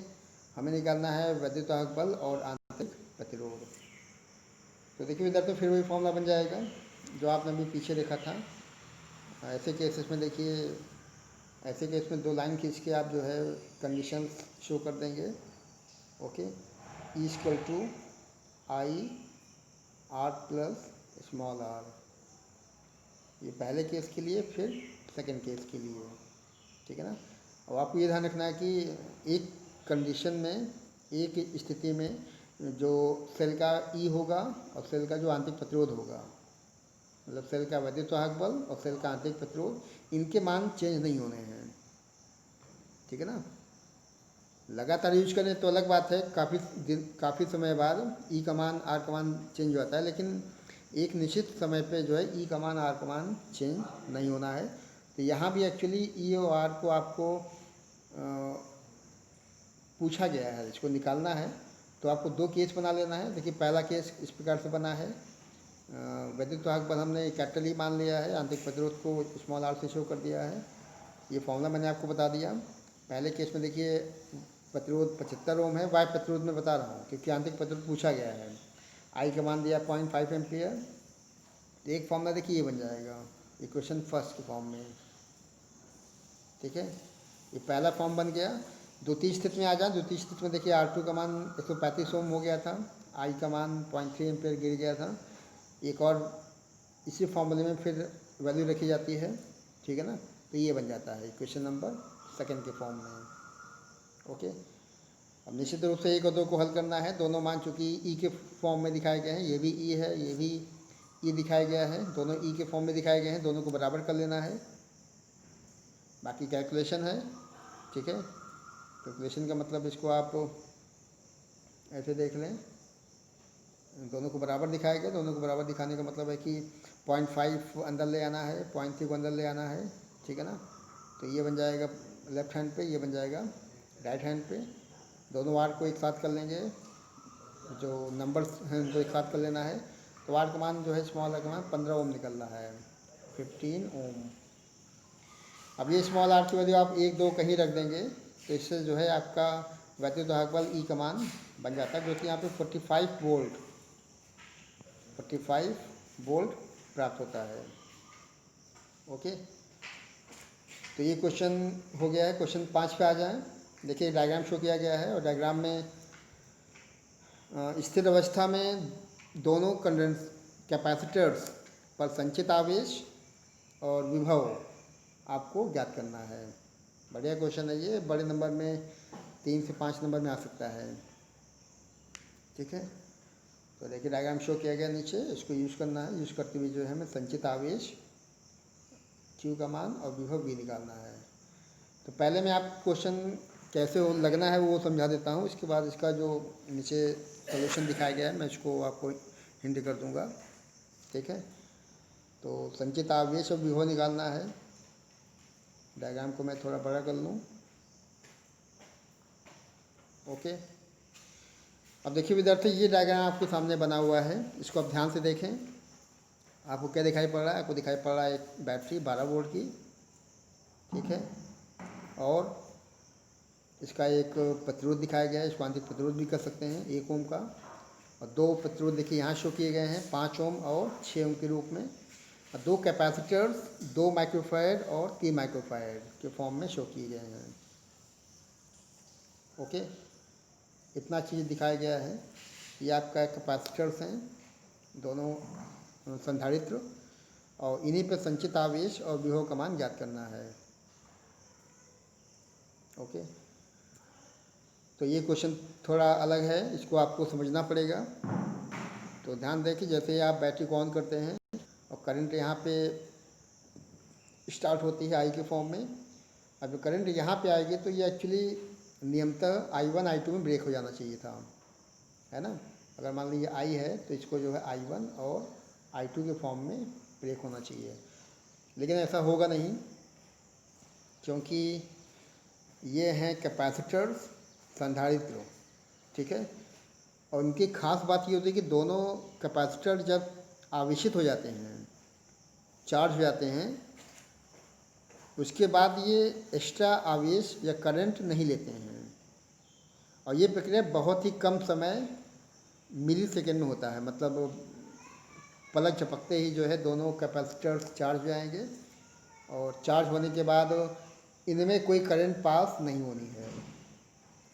हमें निकालना है विद्युत वाहक बल और आंतरिक प्रतिरोध। तो देखिए इधर तो फिर वही फॉर्मूला बन जाएगा जो आपने अभी पीछे देखा था। ऐसे केसेस में देखिए, ऐसे केस में 2 लाइन खींच के आप जो है कंडीशन शो कर देंगे, okay. E equal to I R plus small R, ये पहले केस के लिए, फिर सेकंड केस के लिए, ठीक है ना। अब आपको ये ध्यान रखना है कि एक कंडीशन में, एक स्थिति में जो सेल का ई होगा और सेल का जो आंतरिक प्रतिरोध होगा, मतलब सेल का विद्युत वाहक बल और सेल का आंतरिक प्रतिरोध, इनके मान चेंज नहीं होने हैं, ठीक है ना। लगातार यूज करें तो अलग बात है, काफ़ी समय बाद ई का मान आर का मान चेंज होता है, लेकिन एक निश्चित समय पे जो है ई का मान आर का मान चेंज नहीं होना है। तो यहाँ भी एक्चुअली ई और आर को आपको पूछा गया है, इसको निकालना है। तो आपको 2 केस बना लेना है। देखिए पहला केस इस प्रकार से बना है, विद्युत वाहक बल हमने कैपिटल ई मान लिया है, आंतरिक प्रतिरोध को स्मॉल आर से शो कर दिया है, ये फॉर्मूला मैंने आपको बता दिया। पहले केस में देखिए प्रतिरोध 75 ओम है, वायु प्रतिरोध में बता रहा हूँ क्योंकि आंतरिक प्रतिरोध पूछा गया है। आई का मान दिया 0.5 एम्पियर। तो एक फॉर्मूला देखिए ये बन जाएगा इक्वेशन फर्स्ट के फॉर्म में, ठीक है। ये पहला फॉर्म बन गया। द्वितीय स्थिति में आ जाए, द्वितीय स्थिति में देखिए R2 का मान 135 ओम हो गया था, आई का मान 0.3 एम्पियर गिर गया था। एक और इसी फॉर्मूले में फिर वैल्यू रखी जाती है, ठीक है ना। तो ये बन जाता है इक्वेशन नंबर सेकंड के फॉर्म में, ओके। अब निश्चित रूप से 1 और 2 को हल करना है। दोनों मान चूँकि ई के फॉर्म में दिखाए गए हैं, ये भी ई है, ये भी ई दिखाया गया है, दोनों ई के फॉर्म में दिखाए गए हैं, दोनों को बराबर कर लेना है। बाकी कैलकुलेशन है, ठीक है। कैलकुलेशन का मतलब इसको आप ऐसे देख लें, दोनों को बराबर दिखाया गया। दोनों को बराबर दिखाने का मतलब है कि 0.5 अंदर ले आना है, 0.3 को अंदर ले आना है, ठीक है ना। तो ये बन जाएगा लेफ्ट हैंड पे, ये बन जाएगा राइट हैंड पे। दोनों वार को एक साथ कर लेंगे, जो नंबर्स हैं उनको एक साथ कर लेना है। तो वार का मान जो है स्मॉल आर का मान 15 ओम निकल रहा है, 15 ओम। अब ये स्मॉल आर की वैल्यू आप 1 2 कहीं रख देंगे तो इससे जो है आपका वैद्युत वाहक बल ई का मान बन जाता है, जो कि यहाँ पे 45 वोल्ट प्राप्त होता है। ओके, तो ये क्वेश्चन हो गया है। क्वेश्चन 5 पे आ जाएं। देखिए डायग्राम शो किया गया है और डायग्राम में स्थिर अवस्था में दोनों कंडेंस कैपेसिटर्स पर संचित आवेश और विभव आपको ज्ञात करना है। बढ़िया क्वेश्चन है ये, बड़े नंबर में 3 से 5 नंबर में आ सकता है। ठीक है, तो देखिए डायग्राम शो किया गया नीचे, इसको यूज़ करना है। यूज़ करते हुए जो है हमें संचित आवेश Q का मान और विभव V निकालना है। तो पहले मैं आप क्वेश्चन कैसे लगना है वो समझा देता हूँ, इसके बाद इसका जो नीचे सॉल्यूशन दिखाया गया है मैं इसको आपको हिंट कर दूंगा। ठीक है, तो संचित आवेश और विभव निकालना है। डायग्राम को मैं थोड़ा बड़ा कर लूँ। ओके, अब देखिए विद्यार्थी, ये डायग्राम आपके सामने बना हुआ है, इसको आप ध्यान से देखें। आपको क्या दिखाई पड़ रहा है? आपको दिखाई पड़ रहा है एक बैटरी 12 वोल्ट की। ठीक है, और इसका एक प्रतिरोध दिखाया गया है, इसको आंतरिक प्रतिरोध भी कर सकते हैं 1 ओम का। और 2 प्रतिरोध देखिए यहाँ शो किए गए हैं 5 ओम और 6 ओम के रूप में। और 2 कैपेसिटर्स 2 माइक्रोफैराड और 3 माइक्रोफैराड के फॉर्म में शो किए गए हैं। ओके, इतना चीज़ दिखाया गया है। ये आपका कैपेसिटर्स हैं, दोनों संधारित्र, और इन्हीं पर संचित आवेश और विभव का मान ज्ञात करना है। ओके, तो ये क्वेश्चन थोड़ा अलग है, इसको आपको समझना पड़ेगा। तो ध्यान दें कि जैसे आप बैटरी को ऑन करते हैं और करंट यहाँ पे स्टार्ट होती है आई के फॉर्म में। अब करंट यहाँ पे आएगी तो ये एक्चुअली नियमतः I1 I2 में ब्रेक हो जाना चाहिए था, है ना। अगर मान लीजिए I है तो इसको जो है I1 और I2 के फॉर्म में ब्रेक होना चाहिए, लेकिन ऐसा होगा नहीं, क्योंकि ये हैं कैपेसिटर्स संधारित्र। ठीक है, और उनकी खास बात ये होती है कि दोनों कैपेसिटर जब आवेशित हो जाते हैं, चार्ज हो जाते हैं, उसके बाद ये एक्स्ट्रा आवेश या करंट नहीं लेते हैं। और ये प्रक्रिया बहुत ही कम समय मिली सेकेंड में होता है, मतलब पलक झपकते ही जो है दोनों कैपेसिटर चार्ज हो जाएंगे, और चार्ज होने के बाद इनमें कोई करंट पास नहीं होनी है।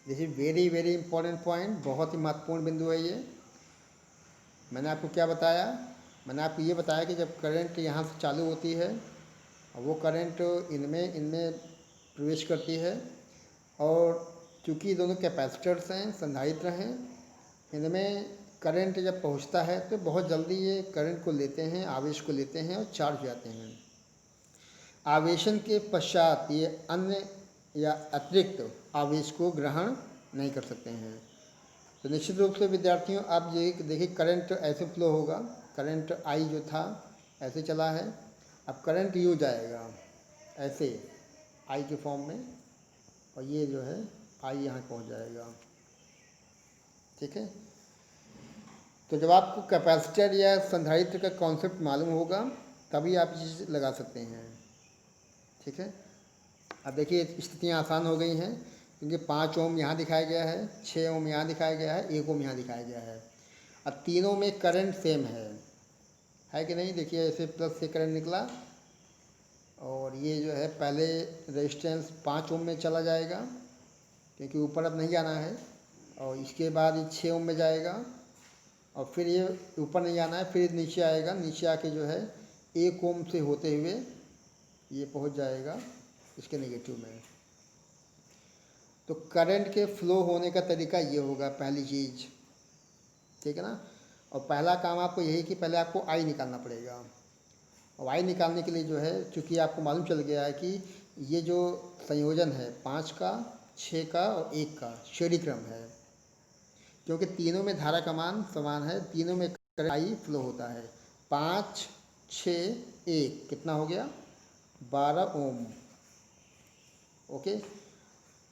This is very very important point, बहुत ही महत्वपूर्ण बिंदु है ये। मैंने आपको क्या बताया? मैंने आपको ये बताया कि जब करंट यहाँ से चालू होती है और वो करंट इनमें प्रवेश करती है, और चूँकि दोनों कैपेसिटर्स हैं, संधारित्र हैं, इनमें करंट जब पहुँचता है तो बहुत जल्दी ये करंट को लेते हैं, आवेश को लेते हैं और चार्ज हो जाते हैं। आवेशन के पश्चात ये अन्य या अतिरिक्त आवेश को ग्रहण नहीं कर सकते हैं। तो निश्चित रूप से विद्यार्थियों, आप ये देखिए करंट ऐसे फ्लो होगा, करंट आई जो था ऐसे चला है, अब करंट यू जाएगा ऐसे आई के फॉर्म में, और ये जो है आई यहाँ पहुँच जाएगा। ठीक है, तो जब आपको कैपेसिटर या संधारित्र का कॉन्सेप्ट मालूम होगा तभी आप ये चीज़ लगा सकते हैं। ठीक है, अब देखिए स्थितियाँ आसान हो गई हैं, क्योंकि 5 ओम यहाँ दिखाया गया है, 6 ओम यहाँ दिखाया गया है, 1 ओम यहाँ दिखाया गया है। अब तीनों में करंट सेम है कि नहीं? देखिए ऐसे प्लस से करंट निकला, और ये जो है पहले रेजिस्टेंस 5 ओम में चला जाएगा, क्योंकि ऊपर अब नहीं जाना है, और इसके बाद ये 6 ओम में जाएगा, और फिर ये ऊपर नहीं जाना है, फिर नीचे आएगा, नीचे आके जो है 1 ओम से होते हुए ये पहुंच जाएगा इसके नेगेटिव में। तो करंट के फ्लो होने का तरीका ये होगा, पहली चीज़। ठीक है ना, और पहला काम आपको यही कि पहले आपको आई निकालना पड़ेगा, और आई निकालने के लिए जो है, चूँकि आपको मालूम चल गया है कि ये जो संयोजन है 5 का, 6 का और 1 का श्रेणी क्रम है, क्योंकि तीनों में धारा का मान समान है, तीनों में करंट आई फ्लो होता है। 5, 6, 1 कितना हो गया? 12 ओम। ओके,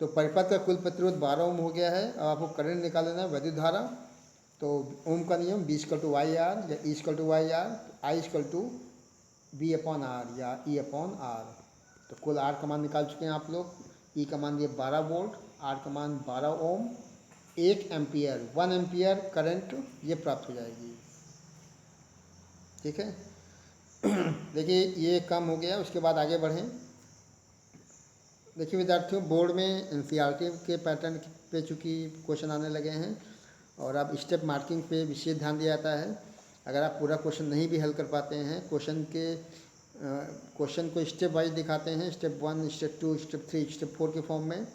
तो परिपथ का कुल प्रतिरोध 12 ओम हो गया है। अब आपको करंट निकाल लेना है, वैद्युत धारा। तो ओम का नियम V/IR या E/IR, I/V/R या E/R। तो कुल R का मान निकाल चुके हैं आप लोग। E का मान ये 12 वोल्ट, R का मान 12 ओम, 1 एम्पियर 1 एम्पियर करंट ये प्राप्त हो जाएगी। ठीक है। देखिए ये काम हो गया। उसके बाद आगे बढ़ें। देखिए विद्यार्थियों, बोर्ड में एनसीईआरटी के पैटर्न पे चूँकि क्वेश्चन आने लगे हैं और अब स्टेप मार्किंग पे विशेष ध्यान दिया जाता है। अगर आप पूरा क्वेश्चन नहीं भी हल कर पाते हैं, क्वेश्चन को स्टेप वाइज दिखाते हैं, स्टेप 1, स्टेप 2, स्टेप 3, स्टेप 4 के फॉर्म में।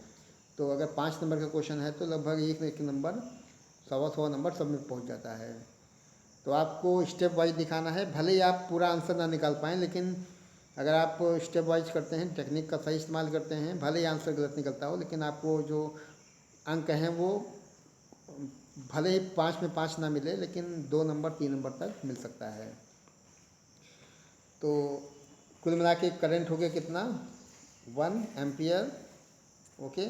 तो अगर 5 नंबर का क्वेश्चन है तो लगभग एक नंबर, 100 नंबर सब में पहुँच जाता है। तो आपको स्टेप वाइज दिखाना है। भले ही आप पूरा आंसर ना निकाल पाएँ, लेकिन अगर आप स्टेप वाइज करते हैं, टेक्निक का सही इस्तेमाल करते हैं, भले ही आंसर गलत निकलता हो, लेकिन आपको जो अंक हैं वो भले ही 5 में 5 ना मिले, लेकिन 2 नंबर 3 नंबर तक मिल सकता है। तो कुल मिला के करंट हो गया कितना, 1 एम्पियर। ओके,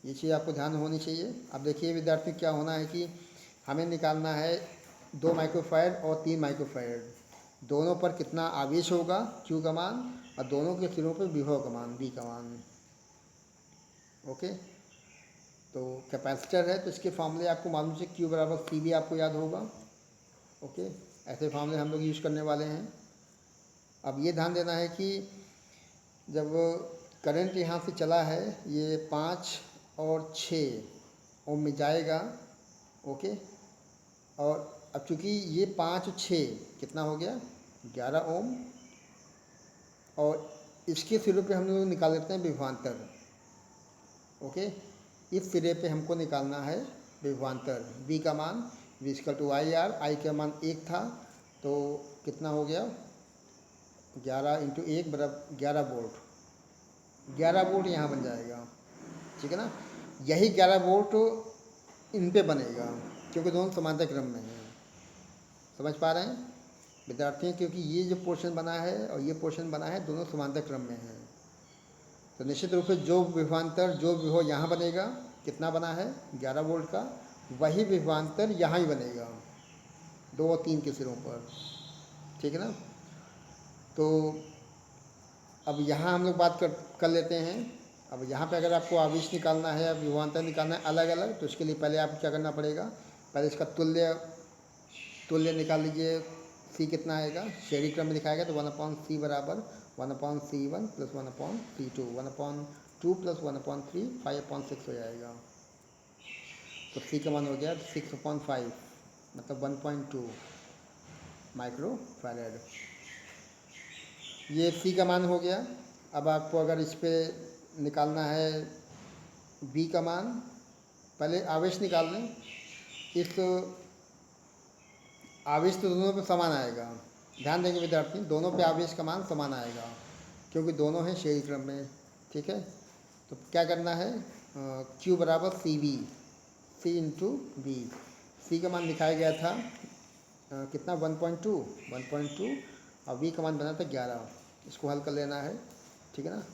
ये चीज़ आपको ध्यान होनी चाहिए। अब देखिए विद्यार्थी, क्या होना है कि हमें निकालना है 2 माइक्रोफैराड और 3 माइक्रोफैराड, दोनों पर कितना आवेश होगा Q का मान, और दोनों के सिरों पर विभव का मान V का मान। ओके, तो कैपेसिटर है तो इसके फार्मूले आपको मालूम है, Q बराबर CV आपको याद होगा। ओके, ऐसे फार्मूले हम लोग यूज़ करने वाले हैं। अब ये ध्यान देना है कि जब करंट यहाँ से चला है, ये 5 और 6 ओम में जाएगा। ओके, और अब चूँकि ये 5 और 6 कितना हो गया, 11 ओम, और इसके सिरे पे हम लोग निकाल लेते हैं विभवांतर। ओके, इस सिरे पे हमको निकालना है विभवांतर, V का मान, V=IR, I का मान 1 था, तो कितना हो गया, 11 × 1 बराबर 11 वोल्ट। 11 वोल्ट यहाँ बन जाएगा। ठीक है ना, यही 11 वोल्ट इन पे बनेगा, क्योंकि दोनों समांतर क्रम में हैं। समझ पा रहे हैं विद्यार्थी, क्योंकि ये जो पोर्शन बना है और ये पोर्शन बना है, दोनों समांतर क्रम में हैं। तो निश्चित रूप से जो विभवांतर, जो विभव यहाँ बनेगा, कितना बना है 11 वोल्ट का, वही विभवांतर यहाँ ही बनेगा 2 और 3 के सिरों पर। ठीक है ना। तो अब यहाँ हम लोग बात कर लेते हैं। अब यहाँ पे अगर आपको आवेश निकालना है या विभवांतर निकालना है अलग अलग, तो इसके लिए पहले आपको क्या करना पड़ेगा, पहले इसका तुल्य निकाल लीजिए। C कितना आएगा, श्रेणी क्रम में दिखाएगा, तो 1/C बराबर 1/C1 + 1/C2, 1/2 + 1/3 5/6 हो जाएगा। तो C का मान हो गया 6/5, मतलब 1.2 माइक्रोफैराड। ये C का मान हो गया। अब आपको अगर इस पर निकालना है V का मान, पहले आवेश निकाल लें। इस आवेश तो दोनों पे समान आएगा, ध्यान देंगे विद्यार्थी, दोनों पे आवेश का मान समान आएगा, क्योंकि दोनों हैं श्रेणी क्रम में। ठीक है, तो क्या करना है, Q बराबर CV, C × V। C का मान दिखाया गया था कितना, 1.2, और V का मान बना था 11। इसको हल कर लेना है। ठीक है ना,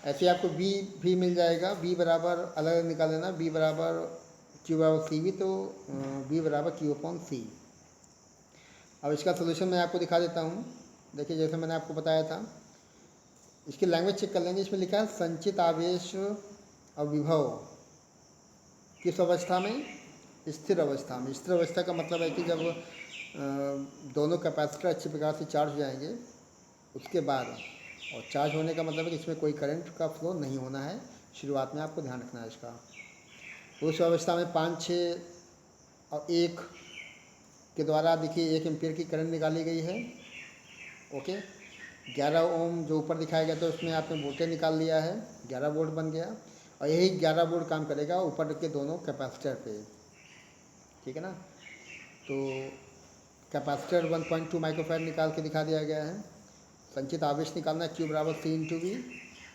ऐसे आपको V भी मिल जाएगा। V बराबर अलग अलग निकाल लेना, V बराबर Q बराबर CV, तो V बराबर Q/C। अब इसका सोल्यूशन मैं आपको दिखा देता हूँ। देखिए, जैसे मैंने आपको बताया था, इसकी लैंग्वेज चेक कर लेंगे। इसमें लिखा है संचित आवेश और विभव किस अवस्था में, स्थिर अवस्था में। स्थिर अवस्था का मतलब है कि जब दोनों कैपेसिटर अच्छी प्रकार से चार्ज हो जाएंगे, उसके बाद, और चार्ज होने का मतलब है कि इसमें कोई करंट का फ्लो नहीं होना है, शुरुआत में आपको ध्यान रखना है इसका। उस अवस्था में 5, 6 और 1 के द्वारा देखिए 1 एम्पीयर की करंट निकाली गई है। ओके, 11 ओम जो ऊपर दिखाया गया था उसमें आपने वोल्टेज निकाल लिया है, 11 वोल्ट बन गया, और यही 11 वोल्ट काम करेगा ऊपर के दोनों कैपेसिटर पे। ठीक है ना, तो कैपेसिटर 1.2 माइक्रोफैराड निकाल के दिखा दिया गया है। संचित आवेश निकालना है, Q बराबर C × V,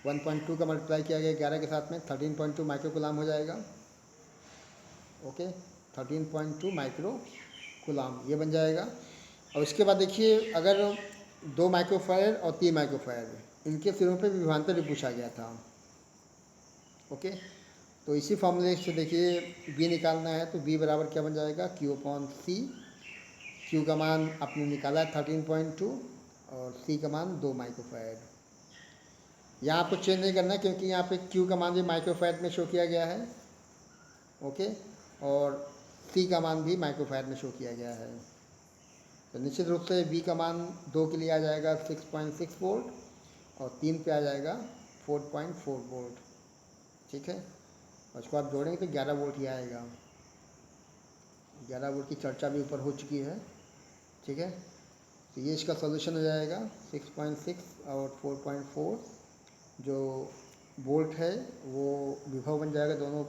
1.2 का मल्टीप्लाई किया गया 11 के साथ में 13.2 माइक्रोकुलाम हो जाएगा। ओके, 13.2 माइक्रोकुलाम ये बन जाएगा। और इसके बाद देखिए, अगर 2 माइक्रोफैराड और 3 माइक्रोफैराड, इनके सिरों पे विभवांतर भी पूछा गया था। ओके, तो इसी फॉर्मूले से देखिए V निकालना है, तो V बराबर क्या बन जाएगा, Q/C। Q का मान आपने निकाला है 13.2 और C का मान 2 माइक्रोफैराड। यहाँ आपको चेंज नहीं करना है, क्योंकि यहाँ पे Q का मान भी माइक्रोफैराड में शो किया गया है। ओके, और C का मान भी माइक्रोफैराड में शो किया गया है। तो निश्चित रूप से V का मान 2 के लिए आ जाएगा 6.6 वोल्ट और 3 पे आ जाएगा 4.4 वोल्ट। ठीक है, और उसको आप जोड़ेंगे तो 11 वोल्ट ही आएगा। 11 वोल्ट की चर्चा भी ऊपर हो चुकी है। ठीक है, तो ये इसका सॉल्यूशन हो जाएगा 6.6 और 4.4 जो वोल्ट है वो विभव बन जाएगा दोनों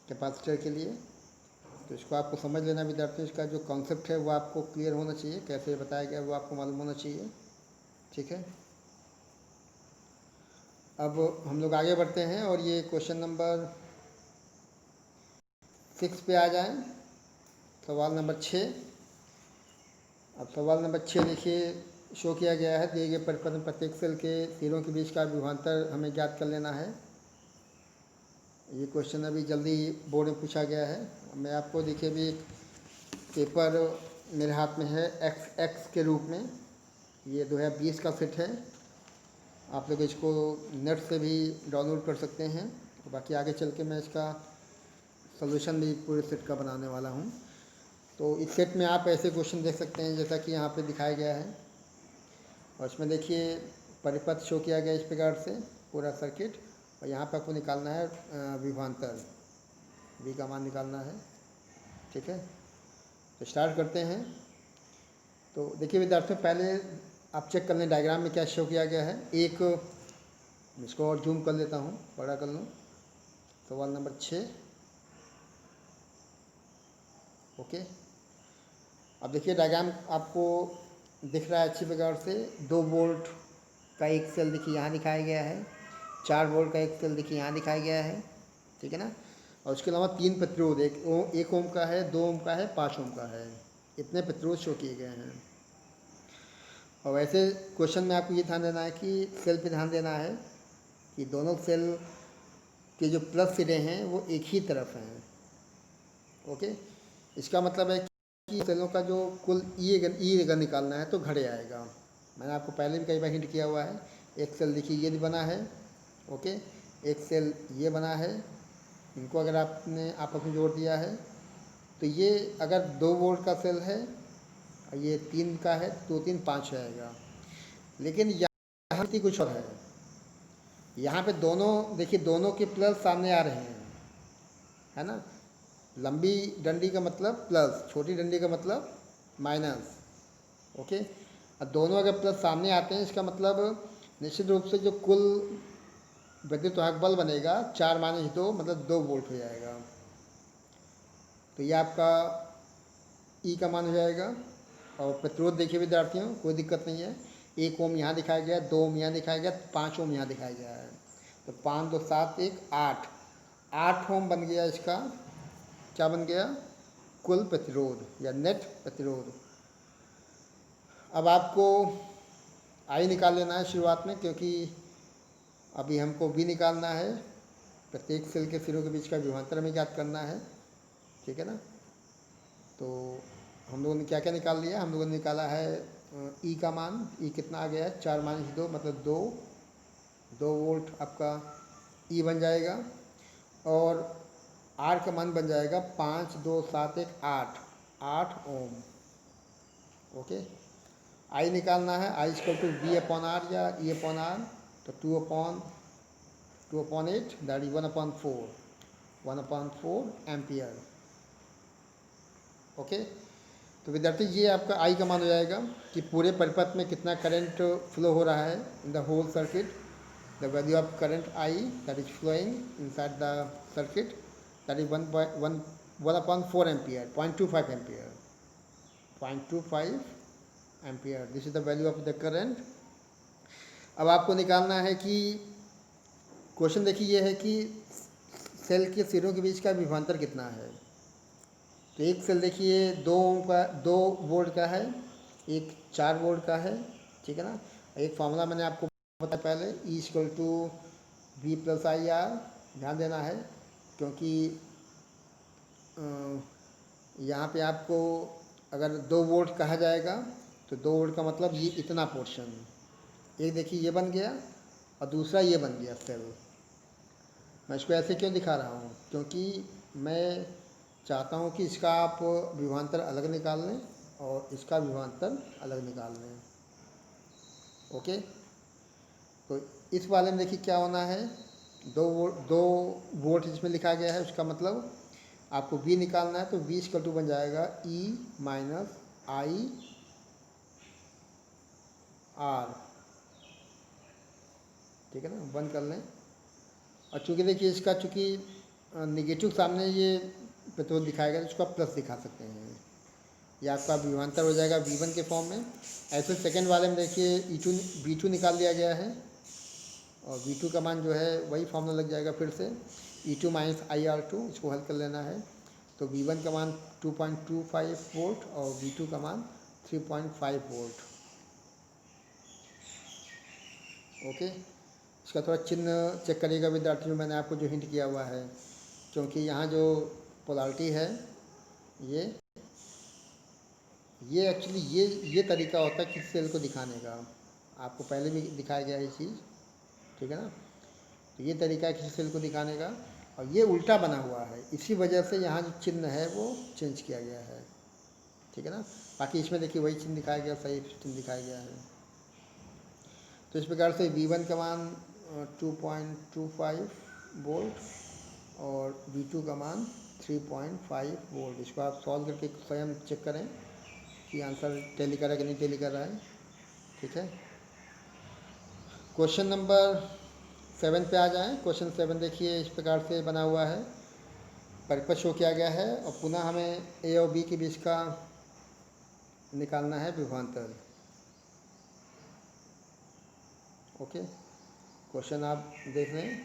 कैपेसिटर के लिए। तो इसको आपको समझ लेना विद्यार्थियों, इसका जो कॉन्सेप्ट है वो आपको क्लियर होना चाहिए, कैसे बताया गया वो आपको मालूम होना चाहिए। ठीक है, अब हम लोग आगे बढ़ते हैं और ये क्वेश्चन नंबर 6 पे आ जाएं। सवाल नंबर 6। अब सवाल नंबर 6 देखिए, शो किया गया है, दिए गए परिपथ में प्रत्येक सेल के सिरों के बीच का विभवांतर हमें ज्ञात कर लेना है। ये क्वेश्चन अभी जल्दी बोर्ड में पूछा गया है। मैं आपको देखिए भी एक पेपर मेरे हाथ में है एक्स के रूप में, ये 2020 का सेट है। आप लोग इसको नेट से भी डाउनलोड कर सकते हैं। बाकी आगे चल के मैं इसका सॉल्यूशन भी पूरे सेट का बनाने वाला हूँ। तो इस सेट में आप ऐसे क्वेश्चन देख सकते हैं जैसा कि यहाँ पे दिखाया गया है, और इसमें देखिए परिपथ शो किया गया इस प्रकार से पूरा सर्किट, और यहाँ पर आपको निकालना है विभवांतर, V का मान निकालना है। ठीक है, तो स्टार्ट करते हैं। तो देखिए विद्यार्थियों, पहले आप चेक कर लें डायग्राम में क्या शो किया गया है। एक इसको और जूम कर लेता हूँ, बड़ा कर लूँ। सवाल नंबर 6। ओके, अब देखिए डायग्राम आपको दिख रहा है अच्छी प्रकार से। 2 वोल्ट का एक सेल देखिए यहाँ दिखाया गया है, 4 वोल्ट का एक सेल देखिए यहाँ दिखाया गया है। ठीक है ना, और उसके अलावा 3 प्रतिरोध, एक ओम का है, 2 ओम का है, 5 ओम का है। इतने प्रतिरोध शो किए गए हैं। और वैसे क्वेश्चन में आपको ये ध्यान देना है कि सेल पे ध्यान देना है कि दोनों सेल के जो प्लस सिरे हैं वो एक ही तरफ हैं। ओके, इसका मतलब है कि सेलों का जो कुल ई अगर निकालना है तो घड़े आएगा। मैंने आपको पहले भी कई बार हिंट किया हुआ है। एक सेल देखिए ये बना है, ओके, एक सेल ये बना है। इनको अगर आपने आपस में जोड़ दिया है तो ये अगर 2 वोल्ट का सेल है और ये 3 का है, 2 3 5 आएगा। लेकिन यहाँ पे कुछ और है, यहाँ पे दोनों देखिए, दोनों के प्लस सामने आ रहे हैं, है ना। लंबी डंडी का मतलब प्लस, छोटी डंडी का मतलब माइनस। ओके, और दोनों अगर प्लस सामने आते हैं इसका मतलब निश्चित रूप से जो कुल विद्युत वाहक बल बनेगा 4 - 2 मतलब 2 वोल्ट हो जाएगा। तो ये आपका ई का मान हो जाएगा। और प्रतिरोध देखिए विद्यार्थियों, कोई दिक्कत नहीं है। 1 ओम यहाँ दिखाया गया, 2 ओम यहाँ दिखाया गया, 5 ओम यहाँ दिखाया गया है। तो 5 2 7 1 8, 8 ओम बन गया इसका। क्या बन गया? कुल प्रतिरोध या नेट प्रतिरोध। अब आपको आई निकाल लेना है शुरुआत में, क्योंकि अभी हमको भी निकालना है। प्रत्येक सेल के सिरों के बीच का विभवांतर हमें ज्ञात करना है। ठीक है ना। तो हम लोगों ने क्या क्या निकाल लिया? हम लोगों ने निकाला है ई का मान। ई कितना आ गया है? 4 - 2 मतलब 2 वोल्ट आपका ई बन जाएगा। और आर का मान बन जाएगा 5 2 7 1 8 ओम। ओके, आई निकालना है। I equal to V upon R या E अपॉन आर। तो 2/8 दैट इज 1/4 एम्पियर। ओके, तो विद्यार्थी ये आपका आई का मान हो जाएगा कि पूरे परिपथ में कितना करंट फ्लो हो रहा है in the whole circuit. The value of current I that is flowing inside the circuit that is 1/4 ampere, 0.25 ampere, 0.25 ampere. This is the value of the current. अब आपको निकालना है कि क्वेश्चन देखिए ये है कि सेल के सिरों के बीच का विभवांतर कितना है। तो एक सेल देखिए 2 वोल्ट का है, एक 4 वोल्ट का है। ठीक है ना। एक फार्मूला मैंने आपको बताया पहले, E equal to V plus I R. ध्यान देना है क्योंकि यहाँ पे आपको अगर 2 वोल्ट कहा जाएगा तो 2 वोल्ट का मतलब ये इतना पोर्शन। एक देखिए ये बन गया और दूसरा ये बन गया सेल। मैं इसको ऐसे क्यों दिखा रहा हूँ? क्योंकि मैं चाहता हूँ कि इसका आप विभवांतर अलग निकाल लें और इसका विभवांतर अलग निकाल लें। ओके, तो इस वाले में देखिए क्या होना है, 2 वोल्ट इसमें लिखा गया है, उसका मतलब आपको V निकालना है, तो V बन जाएगा E माइनस आई आर। ठीक है ना, बंद कर लें। और चूँकि देखिए इसका चूँकि निगेटिव सामने ये प्रतिरोध दिखाएगा तो इसको आप प्लस दिखा सकते हैं, ये आपका विभवांतर हो जाएगा V1 के फॉर्म में। ऐसे सेकंड वाले में देखिए V2 निकाल दिया गया है और V2 का मान जो है वही फॉर्मूला लग जाएगा फिर से, E2 माइनस IR2, इसको हल कर लेना है। तो V1 का मान 2.25 वोल्ट और V2 का मान 3.5 वोल्ट। ओके, इसका थोड़ा चिन्ह चेक करिएगा विद्यार्थी, जो मैंने आपको जो हिंट किया हुआ है, क्योंकि यहाँ जो पोलैरिटी है ये एक्चुअली ये तरीका होता है किसी सेल को दिखाने का, आपको पहले भी दिखाया गया है ये चीज़। ठीक है ना, तो ये तरीका है किसी सेल को दिखाने का, और ये उल्टा बना हुआ है, इसी वजह से यहाँ जो चिन्ह है वो चेंज किया गया है। ठीक है ना, बाकी इसमें देखिए वही चिन्ह दिखाया गया, सही चिन्ह दिखाया गया है। तो इस प्रकार से V1 का मान 2.25 वोल्ट और V2 का मान 3.5 वोल्ट। इसको आप सॉल्व करके स्वयं चेक करें कि आंसर टैली कर रहा है कि नहीं टैली कर रहा है। ठीक है, क्वेश्चन नंबर 7 पे आ जाएं। क्वेश्चन 7 देखिए इस प्रकार से बना हुआ है, परिपथ शो किया गया है और पुनः हमें A और B के बीच का निकालना है विभवांतर। ओके, क्वेश्चन आप देख लें,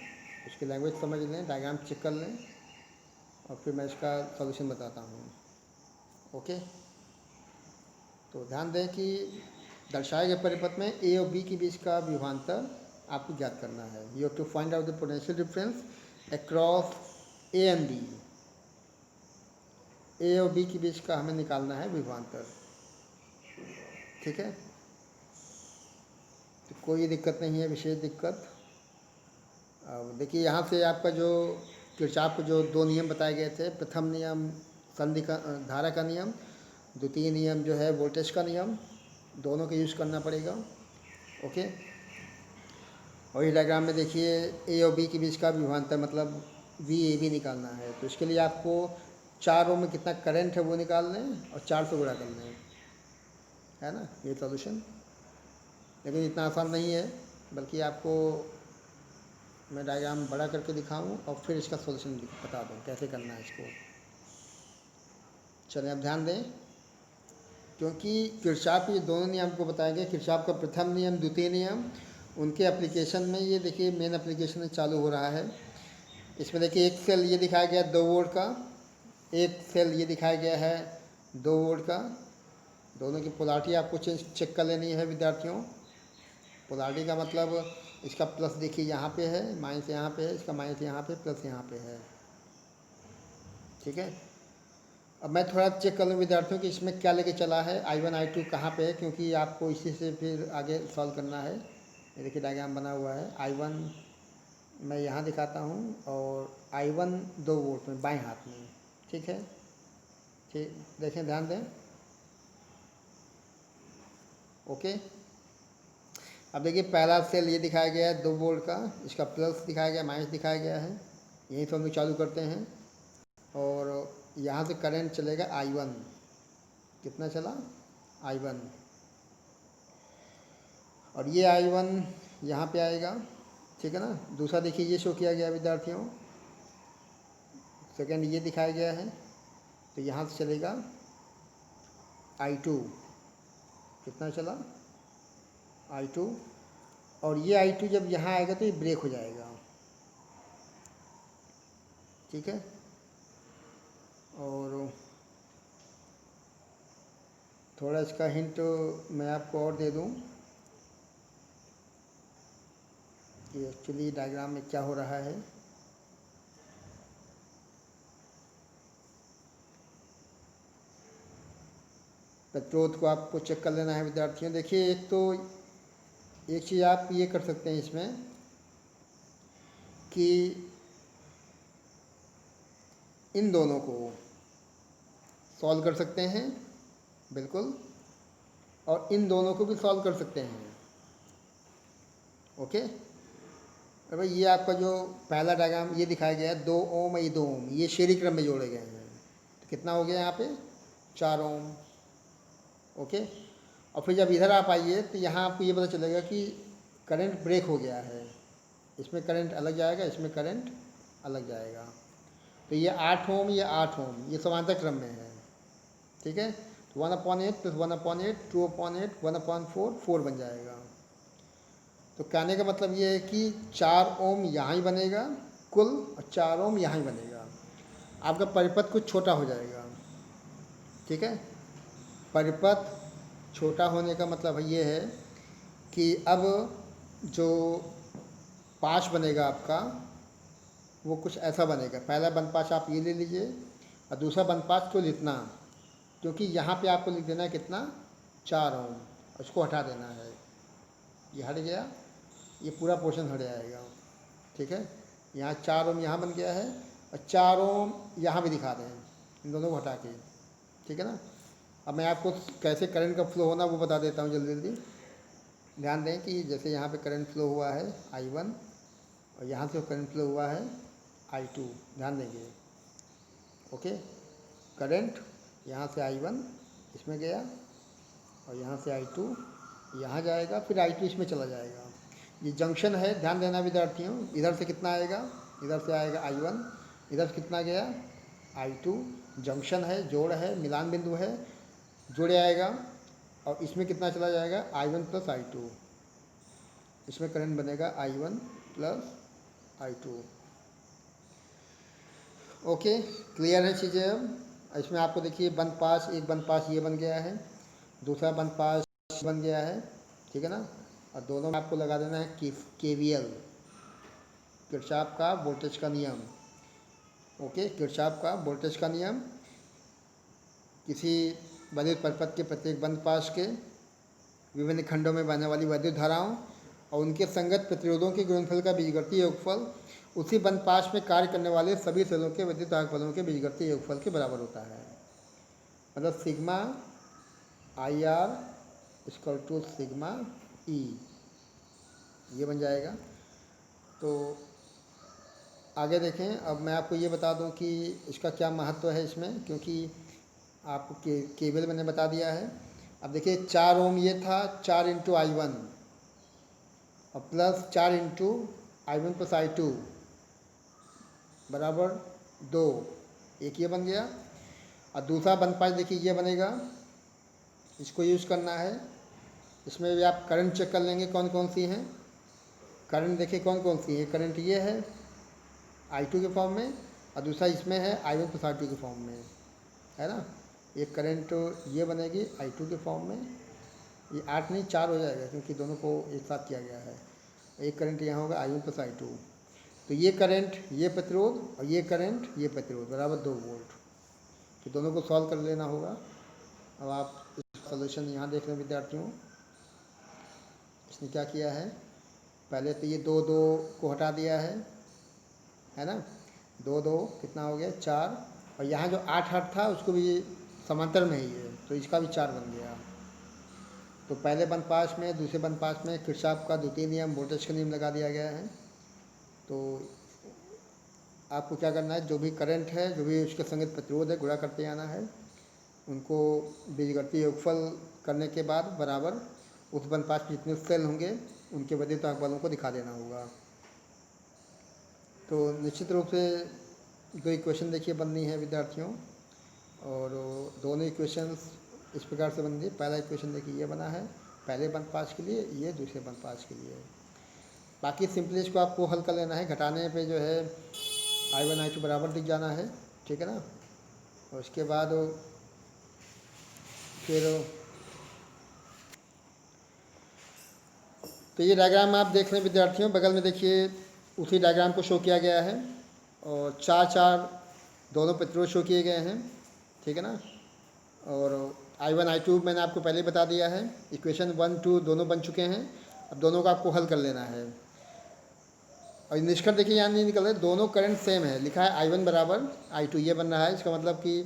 उसकी लैंग्वेज समझ लें, डायग्राम चेक कर लें और फिर मैं इसका सॉल्यूशन बताता हूँ। ओके, तो ध्यान दें कि दर्शाए गए परिपथ में A और B के बीच का विभवांतर आपको ज्ञात करना है। You have to find out the potential difference across A and B। A और B के बीच का हमें निकालना है विभवांतर। ठीक है, तो कोई दिक्कत नहीं है, विशेष दिक्कत। अब देखिए यहाँ से आपका जो किरचॉफ को जो 2 नियम बताए गए थे, प्रथम नियम संधि का धारा का नियम, द्वितीय नियम जो है वोल्टेज का नियम, दोनों का यूज़ करना पड़ेगा। ओके, और इस डायग्राम में देखिए A और B के बीच का विभवांतर मतलब VAB निकालना है। तो इसके लिए आपको 4 ओम में कितना करंट है वो निकाल लें और 4 से गुणा कर लें, है ना, ये सॉल्यूशन। लेकिन इतना आसान नहीं है, बल्कि आपको मैं डायग्राम बड़ा करके दिखाऊं और फिर इसका सॉल्यूशन बता दूं कैसे करना है इसको। चलिए अब ध्यान दें, क्योंकि किरचॉफ के दोनों नियम को बताएंगे, किरचॉफ का प्रथम नियम द्वितीय नियम, उनके एप्लीकेशन में ये देखिए मेन एप्लीकेशन चालू हो रहा है। इसमें देखिए एक सेल ये दिखाया गया 2 वोल्ट का, एक सेल ये दिखाया गया है 2 वोल्ट का। दोनों की पोलैरिटी आपको चेक कर लेनी है विद्यार्थियों। पोलैरिटी का मतलब इसका प्लस देखिए यहाँ पे है, माइनस यहाँ पे है, इसका माइनस यहाँ पे, प्लस यहाँ पे है। ठीक है, अब मैं थोड़ा चेक कर लूँ विद्यार्थियों कि इसमें क्या लेके चला है, I1 I2 कहाँ पे है, क्योंकि आपको इसी से फिर आगे सॉल्व करना है। ये देखिए डायग्राम बना हुआ है, I1 मैं यहाँ दिखाता हूँ और I1 2 वोल्ट में बाएं हाथ में। ठीक है, ठीक, देखें ध्यान दें। ओके, अब देखिए पहला सेल ये दिखाया गया है 2 वोल्ट का, इसका प्लस दिखाया गया, माइनस दिखाया गया है। यहीं से हम लोग चालू करते हैं और यहाँ से करंट चलेगा I1, कितना चला I1, और ये I1 यहाँ पे आएगा। ठीक है ना, दूसरा देखिए ये शो किया गया विद्यार्थियों, सेकंड ये दिखाया गया है, तो यहाँ से चलेगा I2, कितना चला I2, और ये I2 जब यहाँ आएगा तो ये ब्रेक हो जाएगा। ठीक है, और थोड़ा इसका हिंट मैं आपको और दे दूँ कि एक्चुअली डायग्राम में क्या हो रहा है। प्रतिरोध को आपको चेक कर लेना है विद्यार्थियों। देखिए एक चीज़ आप ये कर सकते हैं इसमें कि इन दोनों को सॉल्व कर सकते हैं, बिल्कुल, और इन दोनों को भी सॉल्व कर सकते हैं। ओके, और भाई ये आपका जो पहला डायग्राम ये दिखाया गया है 2 ओम और ये 2 ओम, ये श्रेणी क्रम में जोड़े गए हैं। तो कितना हो गया यहाँ पे 4 ओम। ओके, और फिर जब इधर आप आइए तो यहाँ आपको ये पता चलेगा कि करंट ब्रेक हो गया है, इसमें करंट अलग जाएगा, इसमें करंट अलग जाएगा। तो ये 8 ओम, ये 8 ओम, ये समांतर क्रम में है। ठीक है, तो 1/8 + 1/8 2/8 1/4 4 बन जाएगा। तो कहने का मतलब ये है कि 4 ओम यहाँ ही बनेगा कुल, और 4 ओम यहाँ ही बनेगा। आपका परिपथ कुछ छोटा हो जाएगा। ठीक है, परिपथ छोटा होने का मतलब ये है कि अब जो 5 बनेगा आपका, वो कुछ ऐसा बनेगा। पहला बंद 5 आप ये ले लीजिए, और दूसरा बंद 5 को लिखना, क्योंकि यहाँ पे आपको लिख देना है कितना 4 ओम, उसको हटा देना है। ये हट गया, ये पूरा पोर्शन हट जाएगा। ठीक है, यहाँ 4 ओम यहाँ बन गया है, और 4 ओम यहाँ भी दिखा दें, इन दोनों को हटा के। ठीक है ना, अब मैं आपको कैसे करंट का फ्लो होना वो बता देता हूँ जल्दी जल्दी। ध्यान दें कि जैसे यहाँ पे करंट फ्लो हुआ है I1, और यहाँ से करंट फ्लो हुआ है I2, ध्यान देंगे। ओके, करंट यहाँ से I1 इसमें गया, और यहाँ से I2 यहाँ जाएगा, फिर I2 इसमें चला जाएगा। ये जंक्शन है, ध्यान देना विद्यार्थियों। इधर से कितना आएगा, इधर से आएगा I1, इधर से कितना गया I2, जंक्शन है, जोड़ है, मिलान बिंदु है, जोड़े आएगा, और इसमें कितना चला जाएगा I1 + I2, इसमें करंट बनेगा I1 + I2। ओके, क्लियर है चीज़ें। अब इसमें आपको देखिए बंद 5, एक बंद 5 ये बन गया है, दूसरा बंद 5 बन गया है। ठीक है ना, और दोनों में आपको लगा देना है KVL, किरचॉफ का वोल्टेज का नियम। ओके, किरचॉफ का वोल्टेज का नियम किसी विद्युत परिपथ के प्रत्येक बंद पाश के विभिन्न खंडों में बहने वाली विद्युत धाराओं और उनके संगत प्रतिरोधों के गुणनफल का बीजगणितीय योगफल उसी बंद पाश में कार्य करने वाले सभी सेलों के विद्युत भागफलों के बीजगणितीय योगफल के बराबर होता है। मतलब सिग्मा IR = सिग्मा E, ये बन जाएगा। तो आगे देखें, अब मैं आपको ये बता दूं कि इसका क्या महत्व है इसमें, क्योंकि आपको केवल मैंने बता दिया है। अब देखिए 4 ओम ये था, 4 × I1 और प्लस 4 × I1 + I2 बराबर 2, एक ये बन गया। और दूसरा बंद 5 देखिए ये बनेगा, इसको यूज़ करना है। इसमें भी आप करंट चेक कर लेंगे कौन कौन सी हैं। करंट देखिए कौन कौन सी है, करंट ये है I2 के फॉर्म में, और दूसरा इसमें है I1 + I2 के फॉर्म में, है ना। एक करंट ये बनेगी I2 के फॉर्म में, ये 8 नहीं 4 हो जाएगा क्योंकि दोनों को एक साथ किया गया है। एक करंट यहाँ होगा I1 + I2, तो ये करंट ये प्रतिरोध और ये करंट ये प्रतिरोध बराबर 2 वोल्ट। तो दोनों को सॉल्व कर लेना होगा। अब आप सॉल्यूशन यहाँ देख रहे हैं विद्यार्थियों, इसने क्या किया है, पहले तो ये 2 2 को हटा दिया है ना। 2 2 कितना हो गया 4, और यहाँ जो 8 8 था उसको भी समांतर में ही है, तो इसका भी 4 बन गया। तो पहले बंद पाश में, दूसरे बंद पाश में किरचॉफ का द्वितीय नियम वोल्टेज का नियम लगा दिया गया है। तो आपको क्या करना है, जो भी करंट है, जो भी उसके संगत प्रतिरोध है, गुणा करते आना है। उनको बीजगणितीय योगफल करने के बाद बराबर उस बंद पाश में जितने सेल होंगे उनके विद्युत भागफलों को दिखा देना होगा। तो निश्चित रूप से 2 इक्वेशन देखिए बननी है विद्यार्थियों, और दोनों इक्वेशंस इस प्रकार से बन गई। पहला इक्वेशन देखिए ये बना है पहले बंद पाश के लिए, ये दूसरे बंद पाश के लिए। बाकी सिंपली इसको आपको हल कर लेना है, घटाने पे जो है I1 I2 बराबर दिख जाना है। ठीक है ना, और उसके बाद फिर तो ये डायग्राम आप देख रहे हैं विद्यार्थियों, बगल में देखिए उसी डायग्राम को शो किया गया है, और 4 4 दोनों प्रतिरोध शो किए गए हैं। ठीक है ना, और I1 I2 मैंने आपको पहले बता दिया है। इक्वेशन 1 2 दोनों बन चुके हैं, अब दोनों का आपको हल कर लेना है। और निष्कर्ष देखिए यहाँ नहीं निकल रहे, दोनों करंट सेम है, लिखा है I1 = I2 ये बन रहा है। इसका मतलब कि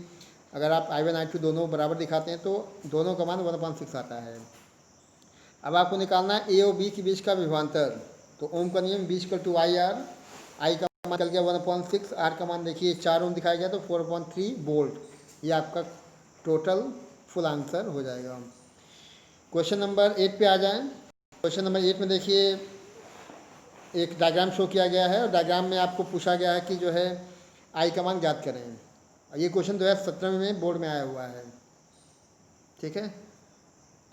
अगर आप I1 I2 दोनों बराबर दिखाते हैं तो दोनों का मान 1/6 आता है। अब आपको निकालना है ए और बी के बीच का विभवांतर। तो ओम का नियम B = IR, आई का मान निकल गया 1/6, आर का मान देखिए 4 ओम दिखाया गया तो 4/3 वोल्ट। ये आपका टोटल फुल आंसर हो जाएगा। क्वेश्चन नंबर 8 पे आ जाएं। क्वेश्चन नंबर 8 में देखिए एक डायग्राम शो किया गया है और डायग्राम में आपको पूछा गया है कि जो है आई का मान ज्ञात करें। ये क्वेश्चन 2017 में बोर्ड में आया हुआ है, ठीक है।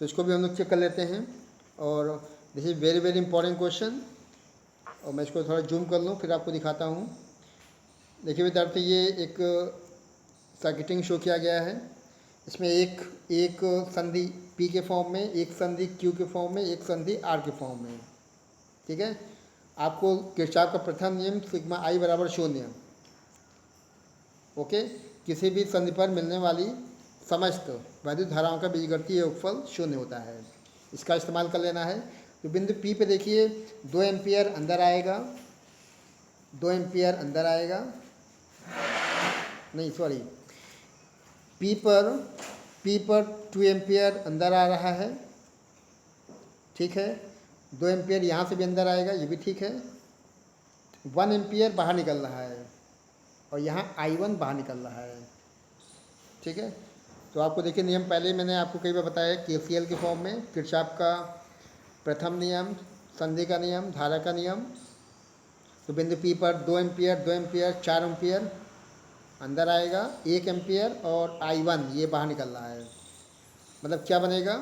तो इसको भी हम लोग चेक कर लेते हैं। और this is very very important question. और मैं इसको थोड़ा जूम कर लूँ फिर आपको दिखाता हूँ। देखिए विद्यार्थी, ये एक सर्किटिंग शो किया गया है। इसमें एक संधि P के फॉर्म में, एक संधि Q के फॉर्म में, एक संधि R के फॉर्म में, ठीक है। आपको किरचॉफ का प्रथम नियम सिग्मा I बराबर 0, ओके। किसी भी संधि पर मिलने वाली समस्त वैद्युत धाराओं का बीजगणितीय योगफल 0 होता है, इसका इस्तेमाल कर लेना है। तो बिंदु P पे देखिए 2 एम्पियर अंदर आएगा, 2 एम्पियर अंदर आएगा, नहीं सॉरी, P पर 2 एम्पियर अंदर आ रहा है, ठीक है। 2 एम्पियर यहाँ से भी अंदर आएगा, ये भी ठीक है। 1 एम्पियर बाहर निकल रहा है और यहाँ I1 बाहर निकल रहा है, ठीक है। तो आपको देखिए नियम पहले मैंने आपको कई बार बताया KCL के फॉर्म में, किरचॉफ का प्रथम नियम, संधि का नियम, धारा का नियम। तो बिंदु P पर 2 एम्पियर 2 एम्पियर 4 एम्पियर अंदर आएगा, 1 एम्पियर और I1 ये बाहर निकल रहा है। मतलब क्या बनेगा,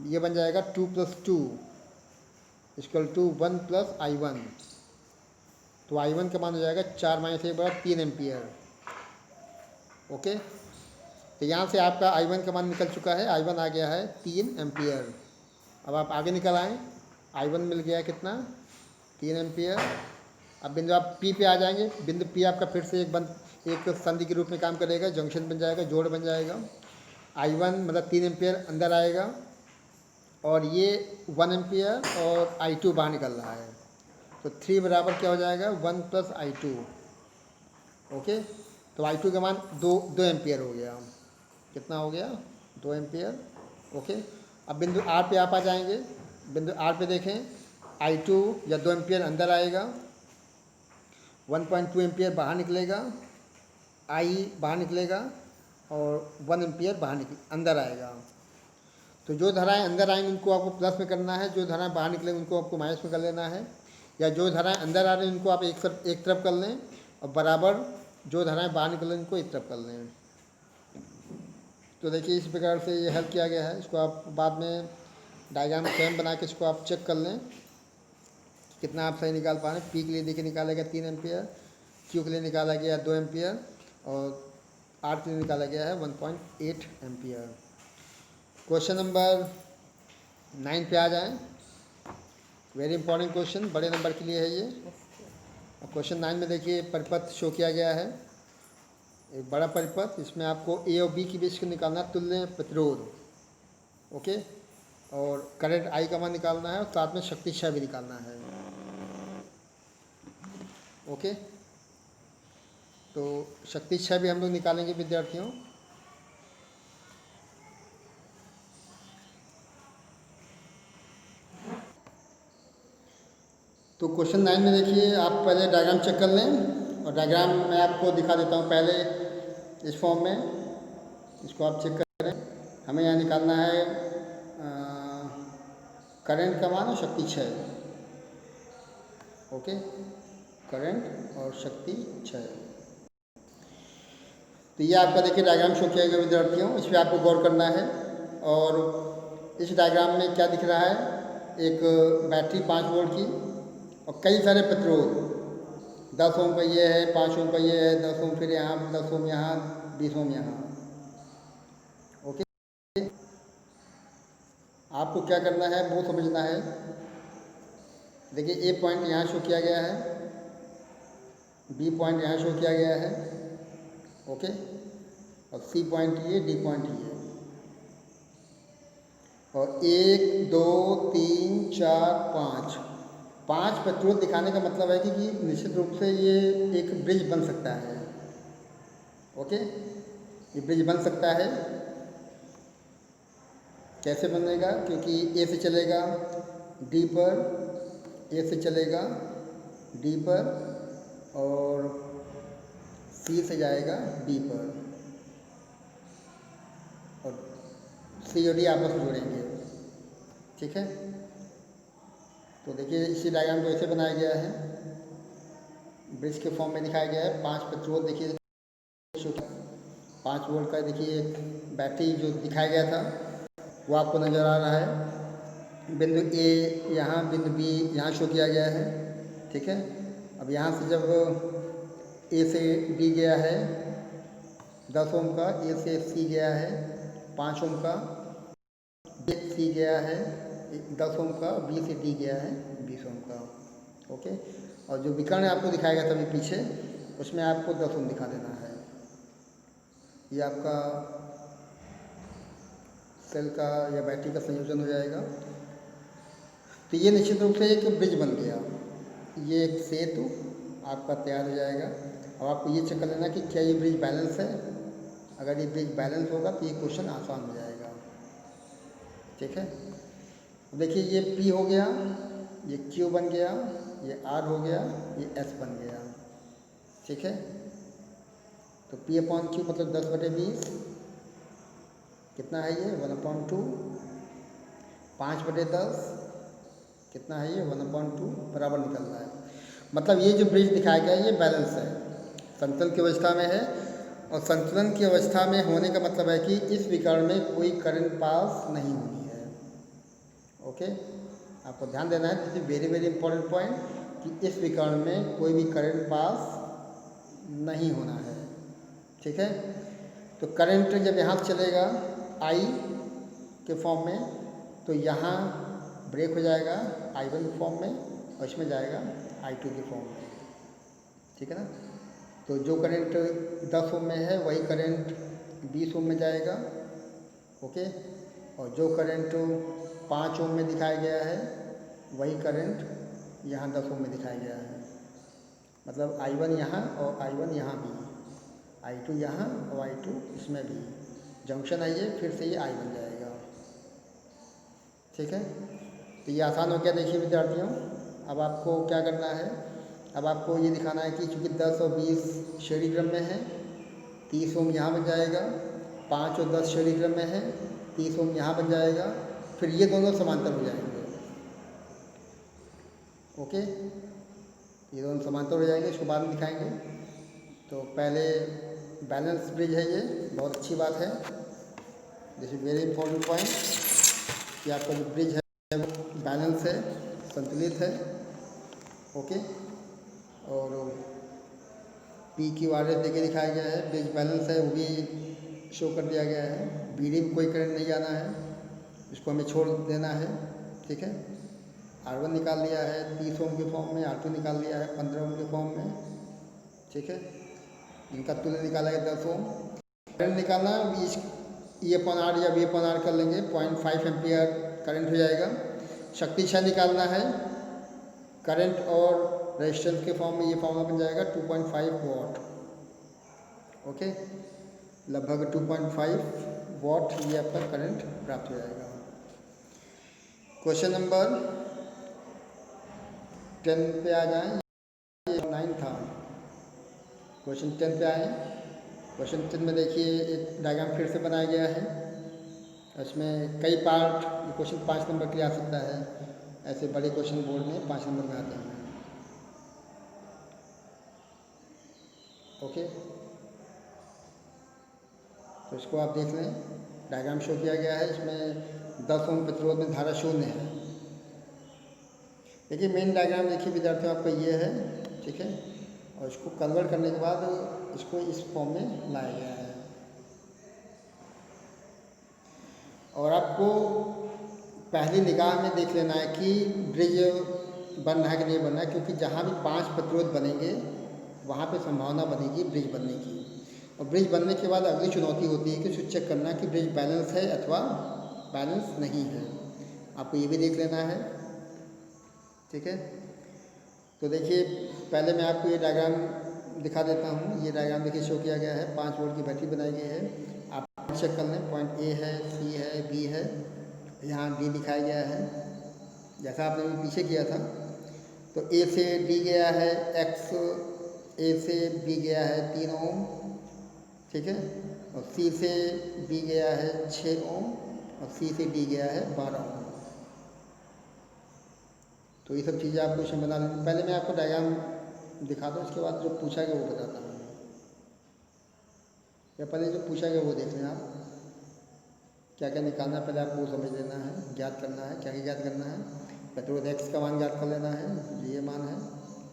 ये बन जाएगा 2 + 2 = 1 + I1। तो I1 का मान हो जाएगा 4 - 1 = 3 एम्पियर, ओके। तो यहाँ से आपका I1 का मान निकल चुका है, I1 आ गया है 3 एम्पियर। अब आप आगे निकल आएँ, I1 मिल गया कितना, 3 एम्पियर। अब बिंदु आप P पे आ जाएंगे। बिंदु P आपका फिर से एक संधि के रूप में काम करेगा, जंक्शन बन जाएगा, जोड़ बन जाएगा। I1 मतलब 3 एम्पियर अंदर आएगा और ये 1 एम्पियर और I2 बाहर निकल रहा है। तो 3 बराबर क्या हो जाएगा, 1 + I2, ओके। तो I2 का मान 2 एम्पियर हो गया। कितना हो गया, 2 एम्पियर, ओके। अब बिंदु R पे आप आ जाएंगे। बिंदु R पे देखें, I2 या 2 एम्पियर अंदर आएगा, 1.2 एम्पियर बाहर निकलेगा, I बाहर निकलेगा और 1 एम्पियर अंदर आएगा। तो जो धाराएं अंदर आएंगी उनको आपको प्लस में करना है, जो धाराएं बाहर निकलेंगी उनको आपको माइनस में कर लेना है। या जो धाराएं अंदर आ रही हैं उनको आप एक तरफ कर लें और बराबर जो धाराएं बाहर निकल रही हैं उनको एक तरफ कर लें। तो देखिए इस प्रकार से ये हल किया गया है। इसको आप बाद में डायग्राम स्वयं बना के इसको आप चेक कर लें कितना आप सही निकाल पा रहे हैं। P के लिए देखिए निकाला गया 3 एम्पियर, Q के लिए निकाला गया 2 एम्पियर और R के लिए निकाला गया है 1.8 एम्पियर। क्वेश्चन नंबर 9 पे आ जाएं। वेरी इंपॉर्टेंट क्वेश्चन, बड़े नंबर के लिए है ये। क्वेश्चन 9 में देखिए परिपथ शो किया गया है, एक बड़ा परिपथ। इसमें आपको A और B के बीच निकालना तुल्य प्रतिरोध, ओके। और करंट I का मान निकालना है और साथ में शक्ति क्षय भी निकालना है, ओके। तो शक्ति क्षय भी हम लोग निकालेंगे विद्यार्थियों। तो क्वेश्चन 9 में देखिए आप पहले डायग्राम चेक कर लें और डायग्राम मैं आपको दिखा देता हूँ पहले इस फॉर्म में। इसको आप चेक करें। हमें यहाँ निकालना है करंट का मान और शक्ति क्षय, ओके। करंट और शक्ति क्षय। तो ये आपका देखिए डायग्राम शो किया गया विद्यार्थियों, इस पर आपको गौर करना है। और इस डायग्राम में क्या दिख रहा है, एक बैटरी 5 वोल्ट की और कई सारे प्रतिरोध, 10 ओम का ये है, 5 ओम का ये है, 10 ओम फिर यहाँ, 10 ओम यहाँ, 20 ओम यहाँ, ओके। आपको क्या करना है वो समझना है। देखिए ए पॉइंट यहाँ शो किया गया है, बी पॉइंट यहाँ शो किया गया है, ओके। और सी पॉइंट ये, डी पॉइंट ये। और 1 2 3 4 5 प्रतिरोध दिखाने का मतलब है कि निश्चित रूप से ये एक ब्रिज बन सकता है, ओके। ये ब्रिज बन सकता है। कैसे बनेगा? क्योंकि ए से चलेगा डी पर, ए से चलेगा डी पर और सी से जाएगा बी पर और सी और डी आपस में जुड़ेंगे। ठीक है, तो देखिए इसी डायग्राम को ऐसे बनाया गया है, ब्रिज के फॉर्म में दिखाया गया है। 5 पेट्रोल देखिए 5 वोल्ट का देखिए एक बैटरी जो दिखाया गया था वो आपको नज़र आ रहा है। बिंदु ए यहाँ, बिंदु बी यहाँ शो किया गया है। ठीक है, अब यहाँ से जब ए से बी गया है 10 ओम का, ए से सी गया है 5 ओम का, बी से सी गया है 10 ओम का, बी से डी गया है 20 ओम का। ओके, और जो विकर्ण आपको दिखाया गया था अभी पीछे, उसमें आपको 10 ओम दिखा देना है। ये आपका सेल का या बैटरी का संयोजन हो जाएगा। तो ये निश्चित रूप से एक ब्रिज बन गया, ये एक सेतु आपका तैयार हो जाएगा। अब आपको ये चेक कर लेना कि क्या ये ब्रिज बैलेंस है। अगर ये ब्रिज बैलेंस होगा तो ये क्वेश्चन आसान हो जाएगा। ठीक है, देखिए ये P हो गया, ये Q बन गया, ये R हो गया, ये S बन गया। ठीक है, तो P/Q मतलब 10/20 कितना है ये 1/2, 5/10 कितना है ये 1/2 बराबर निकल रहा है। मतलब ये जो ब्रिज दिखाया गया है ये बैलेंस है, संतुलन की अवस्था में है। और संतुलन की अवस्था में होने का मतलब है कि इस विकर्ण में कोई करंट पास नहीं होनी है। ओके, आपको ध्यान देना है, this is very very important point, कि इस विकर्ण में कोई भी करंट पास नहीं होना है। ठीक है, तो करंट जब यहाँ से चलेगा I के फॉर्म में, तो यहाँ ब्रेक हो जाएगा I1 के फॉर्म में और इसमें जाएगा I2 के फॉर्म में। ठीक है ना, तो जो करंट 10 ओम में है वही करंट 20 ओम में जाएगा। ओके, और जो करंट 5 ओम में दिखाया गया है वही करंट यहाँ 10 ओम में दिखाया गया है। मतलब I1 यहाँ और I1 यहाँ भी, I2 यहाँ और I2 इसमें भी, जंक्शन है ये, फिर से ये I बन जाएगा। ठीक है, तो ये आसान हो गया। देखिए विद्यार्थियों, अब आपको क्या करना है, अब आपको ये दिखाना है कि चूँकि 10 और 20 श्रेणी क्रम में है, 30 ओम यहाँ बन जाएगा, 5 और 10 श्रेणी क्रम में है, 30 ओम यहाँ बन जाएगा, फिर ये दोनों समांतर हो जाएंगे। ओके, ये दोनों समांतर हो जाएंगे, इसको बाद में दिखाएंगे। तो पहले बैलेंस ब्रिज है, ये बहुत अच्छी बात है, this is very important point, कि आपका जो ब्रिज है वो बैलेंस है, संतुलित है। ओके, और PQRS देके दिखाया गया है, ब्रिज बैलेंस है वो भी शो कर दिया गया है। BD में कोई करंट नहीं जाना है, इसको हमें छोड़ देना है। ठीक है, R1 निकाल लिया है 30 ओम के फॉर्म में, R2 निकाल लिया है 15 ओम के फॉर्म में। ठीक है, इनका तुल्य निकाला है 10 ओम। करंट निकालना E/R या V/R कर लेंगे, 0.5 एम्पियर करंट हो जाएगा। शक्ति क्षय निकालना है, करंट और रेजिस्टेंस के फॉर्म में ये फॉर्मूला बन जाएगा 2.5 वॉट। ओके, लगभग 2.5 वॉट ये आपका करंट प्राप्त हो जाएगा। क्वेश्चन नंबर 10 पे आ जाएं, ये 9 था, क्वेश्चन 10 पे आए। क्वेश्चन 10 में देखिए एक डायग्राम फिर से बनाया गया है, इसमें कई पार्ट, ये क्वेश्चन 5 नंबर के लिए आ सकता है, ऐसे बड़े क्वेश्चन बोर्ड में 5 नंबर में आते हैं। ओके, तो इसको आप देख लें, डायग्राम शो किया गया है, इसमें 10 ओम प्रतिरोध में धारा 0 है। देखिए मेन डायग्राम देखिए विद्यार्थियों आपका ये है। ठीक है, और इसको कन्वर्ट करने के बाद इसको इस फॉर्म में लाया गया है। और आपको पहली निगाह में देख लेना है कि ब्रिज बन रहा है कि नहीं बन रहा है, क्योंकि जहाँ भी 5 प्रतिरोध बनेंगे वहाँ पे संभावना बनेगी ब्रिज बनने की। और ब्रिज बनने के बाद अगली चुनौती होती है कि उसको चेक करना कि ब्रिज बैलेंस है अथवा बैलेंस नहीं है, आपको ये भी देख लेना है। ठीक है, तो देखिए पहले मैं आपको ये डायग्राम दिखा देता हूँ। ये डायग्राम देखिए शो किया गया है, 5 वोल्ट की बैटरी बनाई गई है। आप चेक कर लें, पॉइंट ए है, सी है, बी है, यहाँ डी दिखाया गया है जैसा आपने भी पीछे किया था। तो ए से डी गया है एक्स, ए से बी गया है 3 ओम, ठीक है, और सी से बी गया है 6 ओम, और सी से डी गया है 12 ओम। तो ये सब चीज़ें आपको इसमें बना लेनी। पहले मैं आपको डायग्राम दिखा दूँ, उसके बाद जो पूछा गया वो बताता हूँ। या पहले जो पूछा गया वो देख लें आप, क्या क्या निकालना है पहले आपको समझ लेना है, ज्ञात करना है। क्या क्या ज्ञात करना है? प्रतिरोध एक्स का मान ज्ञात कर लेना है, ये मान है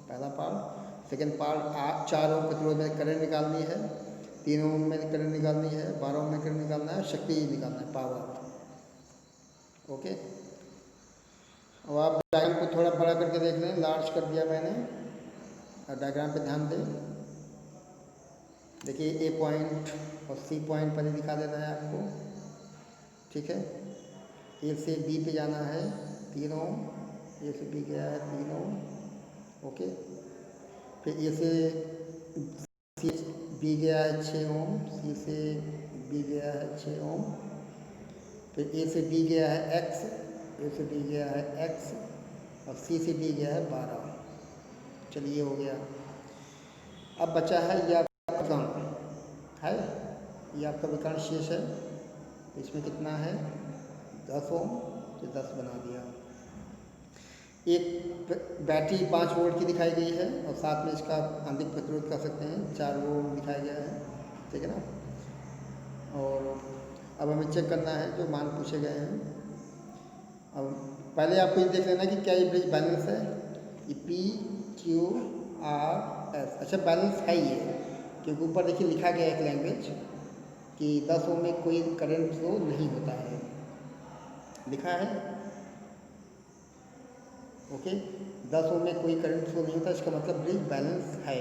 पहला पार्ट। सेकेंड पार्ट 4 ओम प्रतिरोध में करंट निकालनी है, 3 ओम में करंट निकालनी है, 12 ओम में करंट निकालना है, शक्ति निकालना है, पावर। ओके, अब आप डायग्राम को थोड़ा बड़ा करके देख लें, लार्ज कर दिया मैंने, और डायग्राम पे ध्यान दें। देखिए ए पॉइंट और सी पॉइंट पहले दिखा देना है आपको, ठीक है। ए से बी पे जाना है 3 ओम, ए से बी गया है 3 ओम, ओके। फिर ए से सी बी गया है 6 ओम, सी से बी गया है 6 ओम। फिर ए से डी गया है एक्स, ए से डी गया है एक्स, और सी से डी गया है 12। चलिए हो गया। अब बचा है ये आपका विकर्ण है, ये आपका विकर्ण शेष है। इसमें कितना है 10 ओम, तो 10 बना दिया। एक बैटरी 5 वोल्ट की दिखाई गई है, और साथ में इसका आंतरिक प्रतिरोध कर सकते हैं 4 ओम दिखाया गया है, ठीक है ना। और अब हमें चेक करना है जो मान पूछे गए हैं। अब पहले आपको ये देख लेना कि क्या ये ब्रिज बैलेंस है, ये पी क्यू आर एस। अच्छा बैलेंस है ये, क्योंकि ऊपर देखिए लिखा गया है एक लैंग्वेज कि 10 ओम में कोई करंट फ्लो नहीं होता है, लिखा है, ओके। 10 ओम में कोई करंट फ्लो नहीं होता, इसका मतलब ब्रिज बैलेंस है।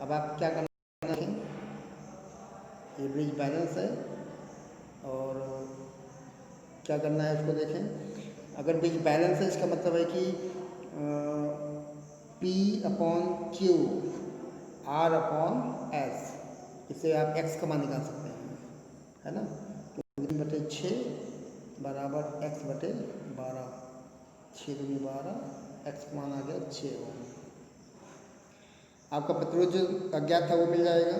अब आप क्या करना है, ये ब्रिज बैलेंस है, और क्या करना है उसको देखें। अगर ब्रिज बैलेंस है इसका मतलब है कि P upon Q R upon S, इससे आप x का मान निकाल सकते हैं, है ना। तो 3/6 बराबर x/12, 6 दूनी 12, x का मान आ गया 6 ओम। आपका प्रतिरोध जो अज्ञात था वो मिल जाएगा,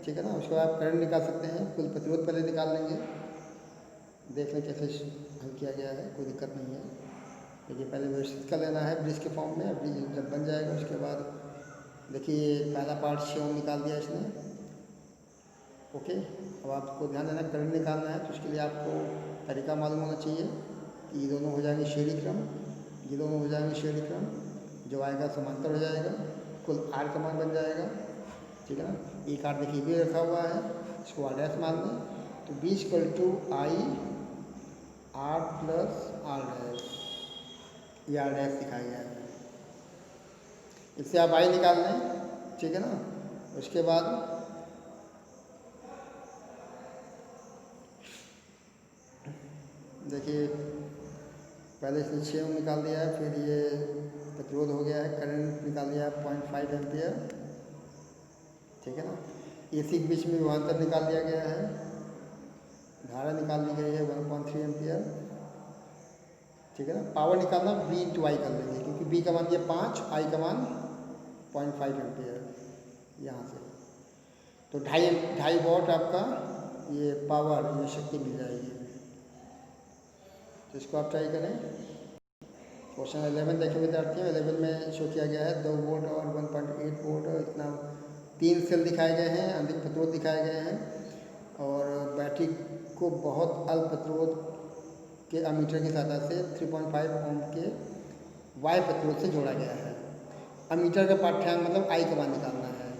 ठीक है ना। उसके बाद आप करंट निकाल सकते हैं, कुल प्रतिरोध पहले निकाल लेंगे, देख लें कैसे हल किया गया है, कोई दिक्कत नहीं है। देखिए पहले व्यवस्थित कर लेना है ब्रिज के फॉर्म में। ब्रिज जब बन जाएगा उसके बाद देखिए पहला पार्ट 6 ओम निकाल दिया इसने, ओके। अब आपको ध्यान देना करंट निकालना है, तो उसके लिए आपको तरीका मालूम होना चाहिए कि ये दोनों हो जाएंगे श्रेणी क्रम, ये दोनों हो जाएंगे श्रेणी क्रम, जो आएगा समांतर हो जाएगा, कुल आर का मान बन जाएगा, ठीक है ना। एक आर देखिए भी रखा हुआ है, इसको आर डैश मान लें, तो B = I R plus R dash, ये आर डैश दिखाया गया है। इससे आप आई निकाल लें, ठीक है ना। उसके बाद देखिए पहले इसने 6 ओम निकाल दिया है, फिर ये प्रतिरोध हो गया है, करंट निकाल दिया है 0.5 एम्पियर, ठीक है ना। एसी के बीच में विभवांतर निकाल दिया गया है, धारा निकाल दी गई है 1.3 एम्पियर, ठीक है ना। पावर निकालना V × I कर लेंगे, क्योंकि B का मान दिया 5, I का मान 0.5 एम्पियर यहाँ से, तो 2.5 वॉट आपका ये पावर, ये शक्ति मिल जाएगी। तो इसको आप ट्राई करें। क्वेश्चन 11 देखें विद्यार्थियों, 11 में शो किया गया है 2 वोल्ट और 1.8 वोल्ट, इतना 3 सेल दिखाए गए हैं, आंतरिक प्रतिरोध दिखाए गए हैं, और बैटरी को बहुत अल्प प्रतिरोध के अमीटर की सहायता से 3.5 ओम के वाई प्रतिरोध से जोड़ा गया है। अमीटर का पाठ्यांक मतलब आई का मान निकालना है,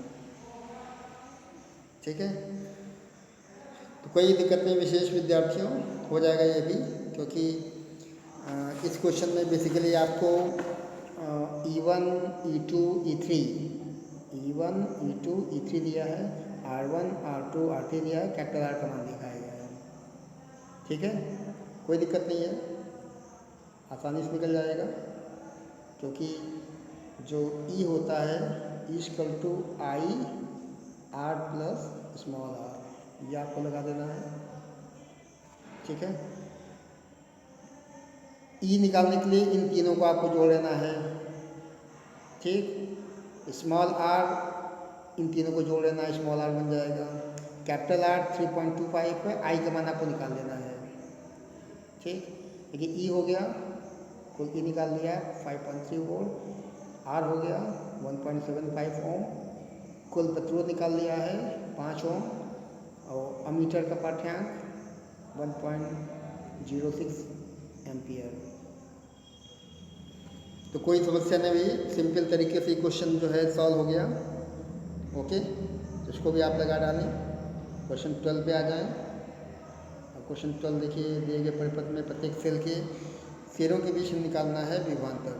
ठीक है। तो कोई दिक्कत नहीं विशेष विद्यार्थियों, हो जाएगा ये भी, क्योंकि इस क्वेश्चन में बेसिकली आपको E1, E2, E3, E1, E2, E3 दिया है, R1, R2, R3 दिया है, कैपिटल R का मान दिखाया गया है, ठीक है। कोई दिक्कत नहीं है, आसानी से निकल जाएगा, क्योंकि जो E होता है equal to I R plus small R, ये आपको लगा देना है। ठीक है, ई निकालने के लिए इन तीनों को आपको जोड़ लेना है। ठीक, स्मॉल आर इन तीनों को जोड़ लेना है, स्मॉल आर बन जाएगा। कैपिटल आर 3.25 है, आई का मान आपको निकाल लेना है। ठीक, देखिए ई हो गया, कुल ई निकाल लिया है 5.3 वोल्ट, आर हो गया 1.75 ओम, कुल प्रतिरोध निकाल लिया है 5 ओम, और अमीटर का पाठ्यांक 1.06 एम्पियर। तो कोई समस्या नहीं हुई, सिंपल तरीके से क्वेश्चन जो है सॉल्व हो गया। ओके, तो इसको भी आप लगा डालें। क्वेश्चन 12 पे आ जाएं। और क्वेश्चन 12 देखिए, दिए गए परिपथ में प्रत्येक सेल के सिरों के बीच में निकालना है विभवांतर।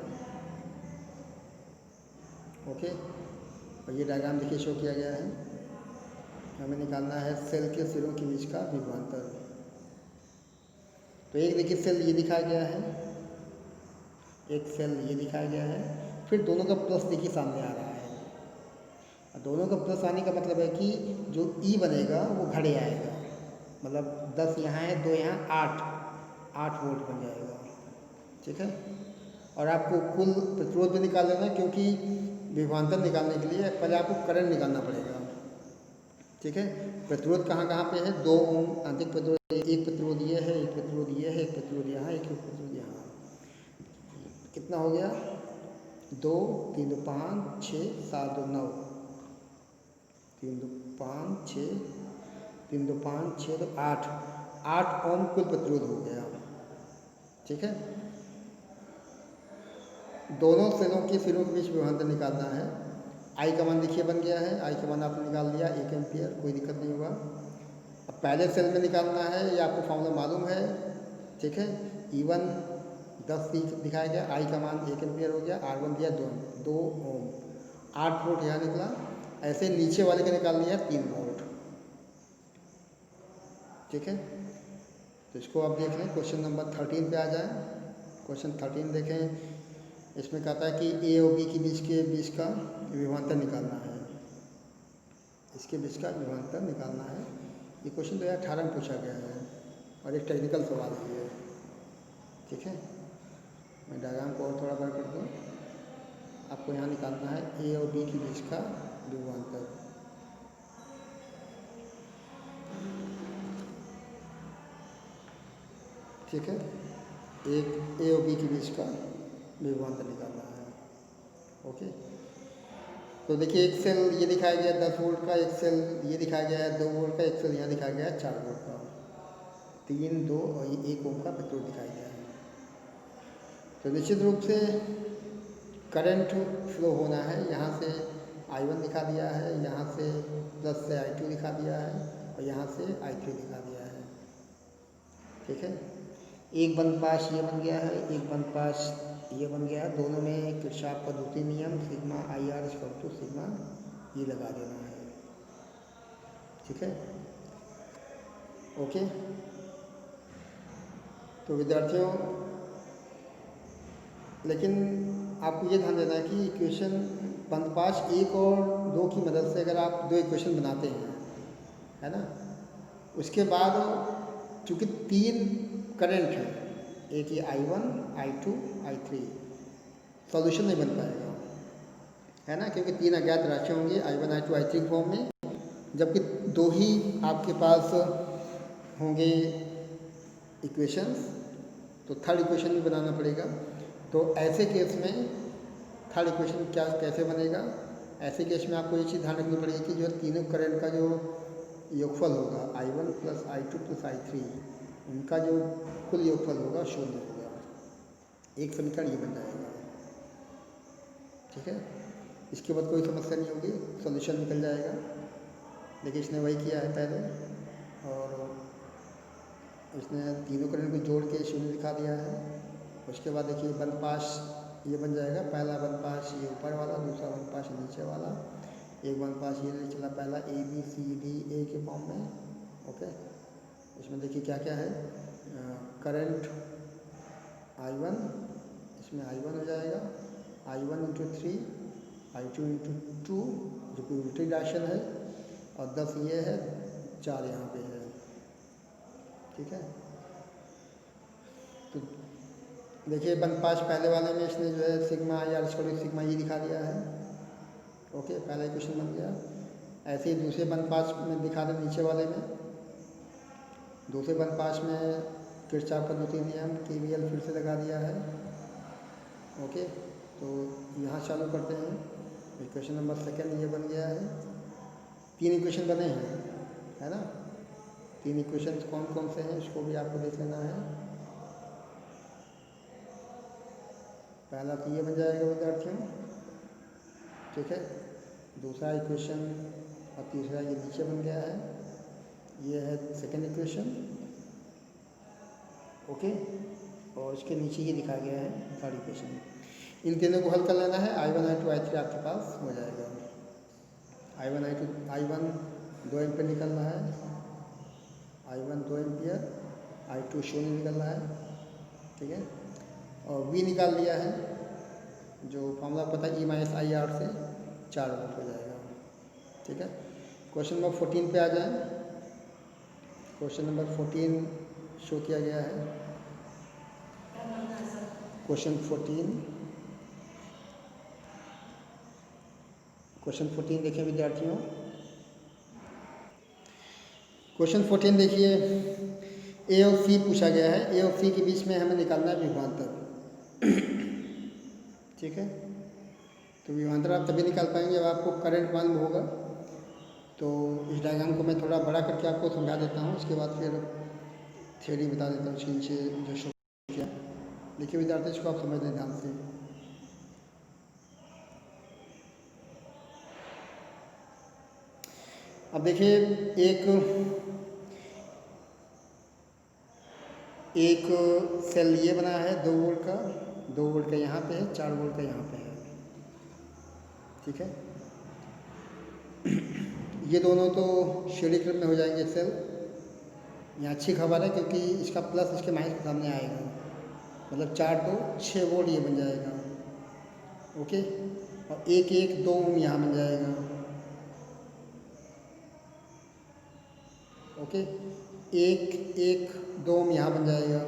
ओके, और ये डायग्राम देखिए शो किया गया है, हमें निकालना है सेल के सिरों के बीच का विभवांतर। तो एक देखिए सेल ये दिखाया गया है, एक सेल ये दिखाया गया है, फिर दोनों का प्लस देखिए सामने आ रहा है। और दोनों का प्लस आने का मतलब है कि जो ई बनेगा वो घड़े आएगा, मतलब 10 यहाँ है, 2 यहाँ, 8 वोल्ट बन जाएगा। ठीक है, और आपको कुल प्रतिरोध भी निकाल लेना है, क्योंकि विभवांतर निकालने के लिए पहले आपको करंट निकालना पड़ेगा। ठीक है, प्रतिरोध कहाँ कहाँ पे है, 2 ओम आंतरिक प्रतिरोध, एक प्रतिरोध ये है, एक प्रतिरोध ये है, एक प्रतिरोध यहाँ, एक प्रतिरोध यहाँ। कितना हो गया, 2 3 2 5 6 7 2 9, 3 2 5 6 3 2 5 6 2 8 ओम कुल प्रतिरोध हो गया। ठीक है, दोनों सेलों के सिरों के बीच विभवांतर निकालना है। आई का मान देखिए बन गया है, आई का मान आपने निकाल लिया 1 एम्पियर, कोई दिक्कत नहीं हुआ। अब पहले सेल में निकालना है, ये आपको फॉर्मूला मालूम है। ठीक है, E1 10 दिखाया गया, आई का मान 1 एम्पियर हो गया, R1 दिया 2 ओम, 8 वोल्ट यहाँ निकला। ऐसे नीचे वाले का निकाल लिया 3 वोल्ट। ठीक है, तो इसको आप देख लें, क्वेश्चन नंबर 13 पे आ जाए। क्वेश्चन 13 देखें, इसमें कहता है कि ए और बी के बीच का विभवांतर निकालना है, इसके बीच का विभवांतर निकालना है। ये क्वेश्चन 2018 में पूछा गया है और एक टेक्निकल सवाल है ये। ठीक है, मैं डायग्राम को और थोड़ा बड़ा कर दूँ, आपको यहाँ निकालना है ए और बी के बीच का विभवांतर। ठीक है, एक ए और बी के बीच का विभवांतर निकालना है। ओके, तो देखिए एक सेल ये दिखाया गया 10 वोल्ट का, एक सेल ये दिखाया गया है 2 वोल्ट का, एक सेल यहाँ दिखाया गया है 4 वोल्ट का, 3 2 और ये 1 ओम का प्रतिरोध दिखाया गया है। तो निश्चित रूप से करंट फ्लो होना है, यहाँ से I1 दिखा दिया है, यहाँ से प्लस से I2 दिखा दिया है, और यहाँ से I3 दिखा दिया है। ठीक है, एक बंद पाश ये बन गया है, एक बंद पाश ये बन गया है, दोनों में किरचॉफ का द्वितीय नियम सिग्मा IR = सिग्मा ये लगा देना है। ठीक है, ओके। तो विद्यार्थियों, लेकिन आपको ये ध्यान देना है कि इक्वेशन बंद पाश 1 और 2 की मदद से अगर आप 2 इक्वेशन बनाते हैं, है ना, उसके बाद चूँकि 3 करंट है, एक ये I1 I2 I3, सॉल्यूशन नहीं बन पाएगा, है ना, क्योंकि 3 अज्ञात राशियाँ होंगी I1 I2 I3 फॉर्म में, जबकि 2 ही आपके पास होंगे इक्वेशंस, तो थर्ड इक्वेशन भी बनाना पड़ेगा। तो ऐसे केस में थर्ड इक्वेशन कैसे बनेगा, ऐसे केस में आपको ये चीज़ ध्यान रखनी पड़ेगी कि जो तीनों करंट का जो योगफल होगा I1 + I2 + I3, उनका जो कुल योगफल होगा 0 होगा। एक समीकरण ये बन जाएगा। ठीक है, इसके बाद कोई समस्या नहीं होगी, सॉल्यूशन निकल जाएगा। देखिए इसने वही किया है पहले, और इसने तीनों करंट को जोड़ के 0 दिखा दिया है। उसके बाद देखिए बंद पाश ये बन जाएगा, पहला बंद पाश ये ऊपर वाला, दूसरा बंद पाश नीचे वाला, एक बंद पाश ये चला पहला ABCDA के फॉर्म में। ओके, इसमें देखिए क्या क्या है, करंट I1, इसमें I1 हो जाएगा, I1 × 3 I2 इंटू 2 जो कि उल्टी डायरेक्शन है, और 10 ये है, 4 यहाँ पे है। ठीक है, तो देखिए 1/5 पहले वाले में इसने जो है सिग्मा या सिग्मा ये दिखा दिया है। ओके, पहला इक्वेशन बन गया। ऐसे ही दूसरे 1/5 में दिखा दें, नीचे वाले में दूसरे 1/5 में किरचॉफ का द्वितीय नियम KVL फिर से लगा दिया है। ओके, तो यहाँ चालू करते हैं। इक्वेशन नंबर सेकंड ये बन गया है। 3 इक्वेशन बने हैं, है ना। 3 इक्वेशन कौन कौन से हैं इसको भी आपको देख लेना है। पहला तो ये बन जाएगा विद्यार्थियों, ठीक है। दूसरा इक्वेशन और तीसरा ये नीचे बन गया है, ये है सेकंड इक्वेशन। ओके, और इसके नीचे ये दिखा गया है थर्ड इक्वेशन। इन तीनों को हल कर लेना है। I1 I2 I3 आपके पास हो जाएगा। I1 2 एम्पियर निकल रहा है, I1 2 एम्पियर, I2 शून्य निकल रहा है, ठीक है। और V निकाल लिया है, जो फॉर्मूला पता है E-IR से 4 वोल्ट हो जाएगा, ठीक है। क्वेश्चन नंबर 14 पे आ जाए। क्वेश्चन नंबर 14 शो किया गया है। क्वेश्चन 14 देखिए विद्यार्थियों। क्वेश्चन 14 देखिए, ए और सी पूछा गया है। ए और सी के बीच में हमें निकालना है विभवांतर, ठीक है। तो विभवांतर आप तभी निकाल पाएंगे जब आपको करंट मालूम होगा। तो इस डायग्राम को मैं थोड़ा बड़ा करके आपको समझा देता हूँ, उसके बाद फिर थ्योरी बता देता हूँ उसके नीचे जो शो किया। देखिए विद्यार्थी, इसको आप समझ लें ध्यान से। अब देखिए, एक सेल ये बना है 2 वोल्ट का, 2 वोल्ट का यहाँ पे है, 4 वोल्ट का यहाँ पे है, ठीक है। ये दोनों तो श्रेणी क्रम में हो जाएंगे सेल। यहाँ अच्छी खबर है क्योंकि इसका प्लस इसके माइनस के सामने आएगा, मतलब 4 2 6 वोल्ट ये बन जाएगा। ओके, और 1 1 2 ओम यहाँ बन जाएगा। ओके, 1 1 2 ओम यहाँ बन जाएगा।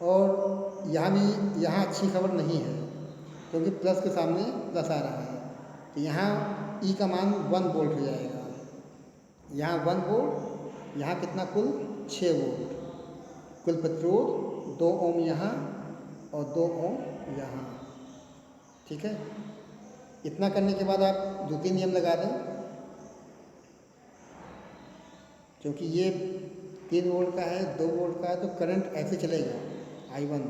और यहाँ अच्छी खबर नहीं है क्योंकि प्लस के सामने प्लस आ रहा है, तो यहाँ ई का मान 1 वोल्ट हो जाएगा। यहाँ 1 वोल्ट, यहाँ कितना कुल 6 वोल्ट, कुल प्रतिरोध 2 ओम यहाँ और 2 ओम यहाँ, ठीक है। इतना करने के बाद आप द्वितीय नियम लगा दें, क्योंकि ये 3 वोल्ट का है, 2 वोल्ट का है, तो करंट ऐसे चलेगा I1,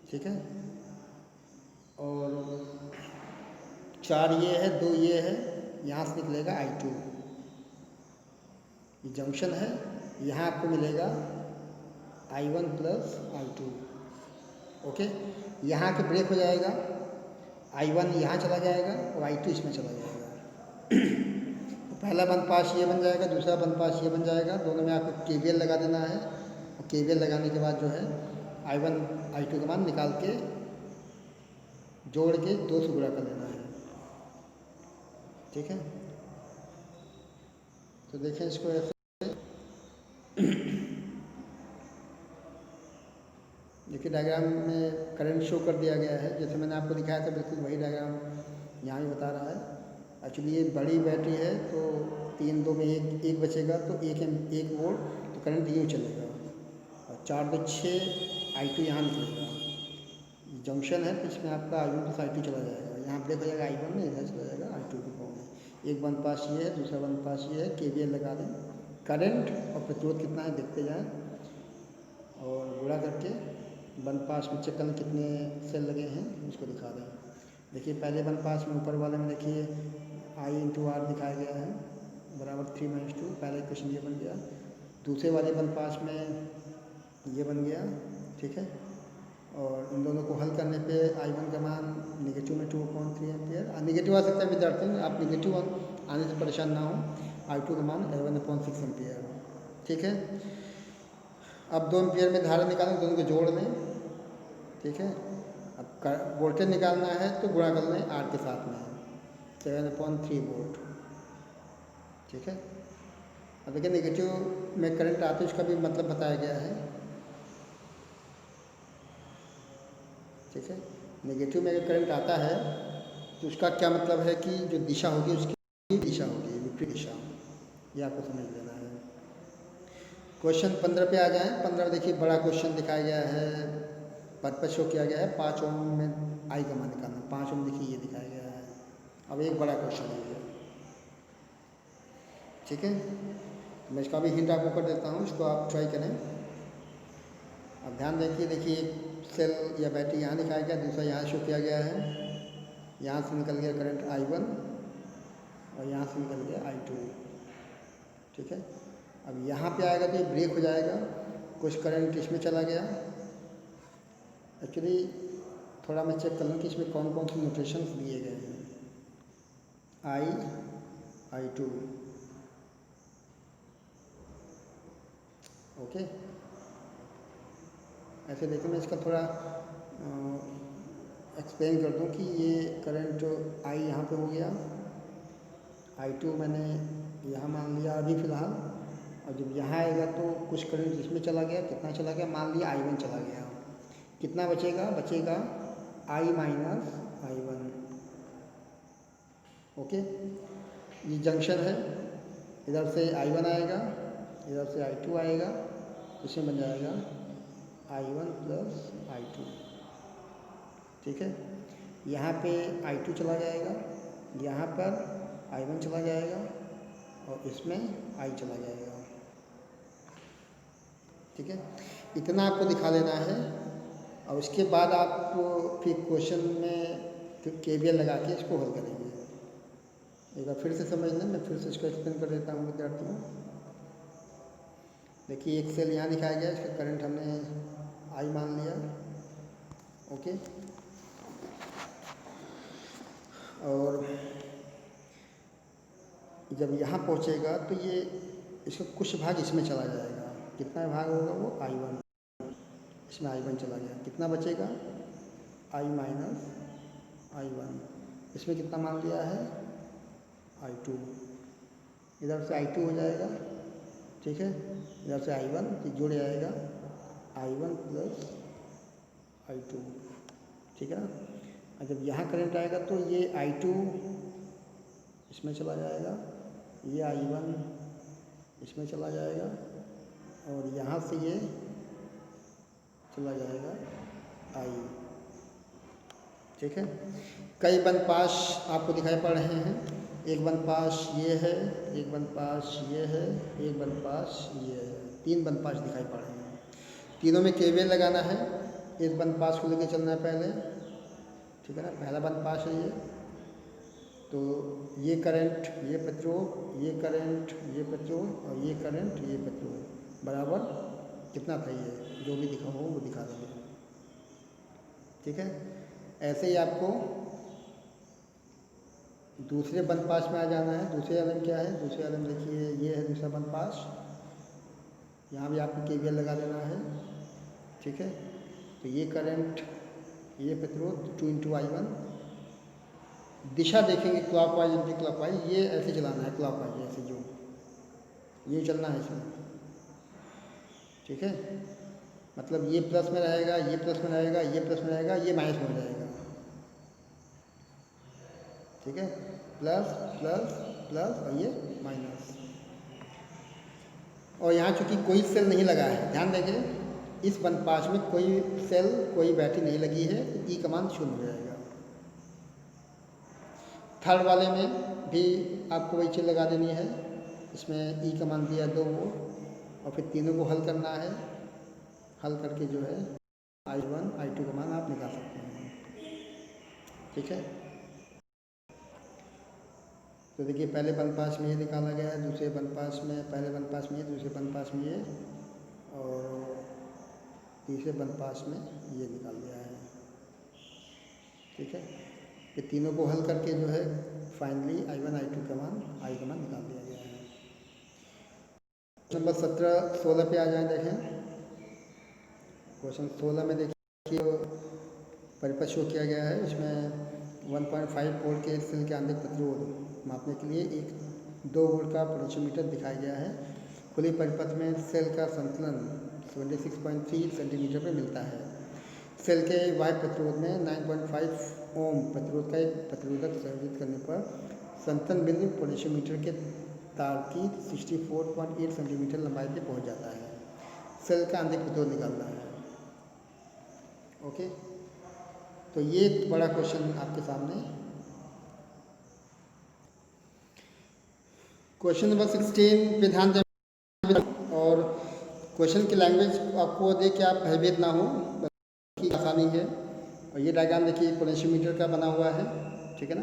ठीक है। और 4 ये है, 2 ये है, यहाँ से निकलेगा I2। ये जंक्शन है, यहाँ आपको मिलेगा I1 प्लस I2। ओके, यहाँ के ब्रेक हो जाएगा, I1 यहाँ चला जाएगा और I2 इसमें चला जाएगा। तो पहला बंद पास ये बन जाएगा, दूसरा बंद पास ये बन जाएगा। दोनों में आपको KVL लगा देना है, और KVL लगाने के बाद जो है I1 I2 का मान निकाल के जोड़ के 2 से गुणा कर लेना है, ठीक है। तो देखें इसको ऐसे, देखिए डायग्राम में करंट शो कर दिया गया है, जैसे मैंने आपको दिखाया था बिल्कुल वही डायग्राम यहाँ भी बता रहा है। एक्चुअली ये बड़ी बैटरी है, तो 3 2 में एक बचेगा, तो 1 वोल्ट, तो करंट यूँ चलेगा। और 4 2 6 I2 यहाँ निकलेगा। जंक्शन है, तो इसमें आपका I1 प्लस I2 चला जाएगा। यहाँ ब्रेक हो जाएगा I1 में, इधर चला जाएगा I2 की फॉर्म में। एक बंद पास ये है, दूसरा बंद पास ये है। KVL लगा दें, करंट और प्रतिरोध कितना है देखते जाएं, और गुणा करके बंद पास में चेक करना कितने सेल लगे हैं उसको दिखा दें। देखिए पहले बंद पास में ऊपर वाले में देखिए I इंटू R दिखाया गया है, बराबर 3 - 2। पहला इक्वेशन ये बन गया। दूसरे वाले बंद पास में ये बन गया, ठीक है। और इन दोनों को हल करने पे I1 का मान नेगेटिव में 2/3 एम्पियर, नेगेटिव आ सकता है विद्यार्थी, आप नेगेटिव आने से परेशान ना हो। I2 का मान 11/6 एम्पियर, ठीक है। अब 2 एम्पियर में धारा निकालें, दोनों को जोड़ दें, ठीक है। अब वोल्टेज निकालना है तो गुणा कर लें आर के साथ में, 7/3 वोल्ट। ठीक है। अब देखिए नेगेटिव में करंट आते इसका भी मतलब बताया गया है। ठीक है। नेगेटिव में अगर करंट आता है तो उसका क्या मतलब है कि जो दिशा होगी उसकी दिशा होगी विपरीत दिशा, ये आपको समझ लेना है। क्वेश्चन 15 पे आ जाएं। 15 देखिए बड़ा क्वेश्चन दिखाया गया है, पर्पस शो किया गया है 5 ओम में आई का मान निकालना। 5 ओम देखिए ये दिखाया गया है। अब एक बड़ा क्वेश्चन है ये। ठीक है। मैं इसका भी हिंट आपको कर देता हूँ, इसको आप ट्राई करें। अब ध्यान देखिए, देखिए एक सेल या बैटरी यहाँ दिखाया गया, दूसरा यहाँ शो किया गया है। यहाँ से निकल गया करंट I1 और यहाँ से निकल गया I2। ठीक है। अब यहाँ पे आएगा तो ये ब्रेक हो जाएगा, कुछ करंट इसमें चला गया। एक्चुअली थोड़ा मैं चेक कर लूँ कि इसमें कौन कौन से नोटेशंस दिए गए हैं। I2 okay. ऐसे देखिए मैं इसका थोड़ा एक्सप्लेन कर दूं कि ये करंट I यहाँ पे हो गया, I2 मैंने यहाँ मान लिया अभी फ़िलहाल, और जब यहाँ आएगा तो कुछ करंट इसमें चला गया। कितना चला गया? मान लिया I1 चला गया। कितना बचेगा? बचेगा I माइनस I1। ओके। ये जंक्शन है, इधर से I1 आएगा, इधर से I2 आएगा, इसमें बन जाएगा I1 प्लस I2। ठीक है। यहाँ पे I2 चला जाएगा, यहाँ पर I1 चला जाएगा और इसमें I चला जाएगा। ठीक है। इतना आपको दिखा लेना है और उसके बाद आप फिर क्वेश्चन में KVL लगा के इसको हल करेंगे। एक बार फिर से समझ लें, मैं फिर से इसको एक्सप्लेन कर देता हूँ विद्यार्थियों। देखिए एक सेल यहाँ दिखाया गया, इसका करंट हमने I मान लिया। ओके। और जब यहाँ पहुँचेगा तो ये इसका कुछ भाग इसमें चला जाएगा। कितना भाग होगा वो? I1। इसमें I1 चला गया, कितना बचेगा? I minus I1। इसमें कितना मान लिया है? I2। इधर से I2 हो जाएगा। ठीक है। इधर से I1 फिर जुड़ जाएगा I1 प्लस I2। ठीक है ना। और जब यहाँ करंट आएगा तो ये I2 इसमें चला जाएगा, ये I1 इसमें चला जाएगा और यहाँ से ये चला जाएगा I। ठीक है। कई बंद पास आपको दिखाई पड़ रहे हैं। एक बंद पास ये है, एक बंद पास ये है, एक बंद पास ये है। 3 बंद पास दिखाई पड़ रहे हैं। तीनों में KVL लगाना है। एक बंद पास को लेकर चलना है पहले। ठीक है ना। पहला बंद पास है ये, तो ये करंट ये प्रतिरोध, ये करंट ये प्रतिरोध और ये करंट ये प्रतिरोध बराबर कितना था, ये जो भी दिखा हो वो दिखा देंगे। ठीक है। ऐसे ही आपको दूसरे बंद पास में आ जाना है। दूसरे एलम क्या है? दूसरे एलम देखिए ये है दूसरा बंद पास, यहाँ भी आपको KVL लगा देना है। ठीक है। तो ये करंट ये प्रतिरोध 2 × I1। दिशा देखेंगे क्लॉकवाइज एंटी क्लॉकवाइज, ये ऐसे चलाना है क्लॉकवाइज, ऐसे जो ये चलना है इसमें। ठीक है। मतलब ये प्लस में रहेगा, ये प्लस में रहेगा, ये प्लस में रहेगा, ये माइनस में हो जाएगा। ठीक है। प्लस प्लस प्लस और ये माइनस। और यहाँ चूंकि कोई सेल नहीं लगा है, ध्यान देंगे इस बंद पास में कोई सेल कोई बैटरी नहीं लगी है, तो E का मान 0 हो जाएगा। थर्ड वाले में भी आपको वही चीज़ लगा देनी है। इसमें E का मान दिया 2 वोल्ट और फिर तीनों को हल करना है। हल करके जो है I1 I2 का मान आप निकाल सकते हैं। ठीक है। तो देखिए पहले बंद पास में ये निकाला गया है, दूसरे बंद पास में, पहले बंद पास में ये, दूसरे बंद पास में ये और तीसरे बंद पास में ये निकाल दिया है। ठीक है। ये तीनों को हल करके जो है फाइनली I1 I2 का मान I का मान निकाल दिया गया है। नंबर 17-16 पे आ जाए। देखें क्वेश्चन 16 में देखिए परिपथ शो किया गया है। उसमें 1.5 वोल्ट के सेल के आंतरिक प्रतिरोध मापने के लिए एक 2 वोल्ट का पोटेंशियोमीटर दिखाया गया है। खुले परिपथ में सेल का संतुलन 76.3 सेंटीमीटर पर मिलता है। सेल के वायु प्रतिरोध में 9.5 ओम प्रतिरोध का एक प्रतिरोधक संयोजित करने पर संतुलन बिंदु पोटेंशियोमीटर के तार की 64.8 सेंटीमीटर लंबाई पे पहुंच जाता है। सेल का आंतरिक प्रतिरोध निकालना है। ओके, तो ये एक बड़ा क्वेश्चन आपके सामने। क्वेश्चन नंबर 16 पे ध्यान दें और क्वेश्चन की लैंग्वेज आपको देख के आप भयभीत ना हो, की आसानी है। और ये डायग्राम देखिए पोटेंशियोमीटर का बना हुआ है, ठीक है ना।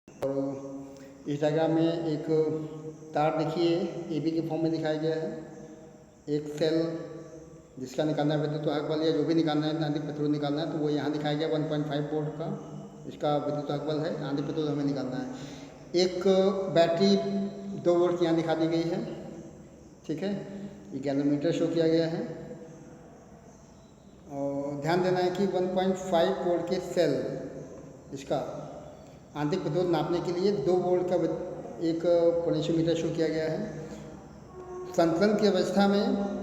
और इस डायग्राम में एक तार देखिए AB के फॉर्म में दिखाया गया है। एक सेल जिसका निकालना है विद्युत वाहक बल या जो भी निकालना है आंतरिक प्रतिरोध निकालना है, तो वो यहाँ दिखाया गया 1.5 वोल्ट का इसका विद्युत वाहक बल है। आंतरिक प्रतिरोध हमें निकालना है। एक बैटरी 2 वोल्ट यहाँ दिखा दी गई है, ठीक है। ये गैलोमीटर शो किया गया है। और ध्यान देना है कि 1.5 वोल्ट के सेल इसका आंतरिक प्रतिरोध नापने के लिए 2 वोल्ट का एक पोटेंशियोमीटर शो किया गया है। संतुलन की अवस्था में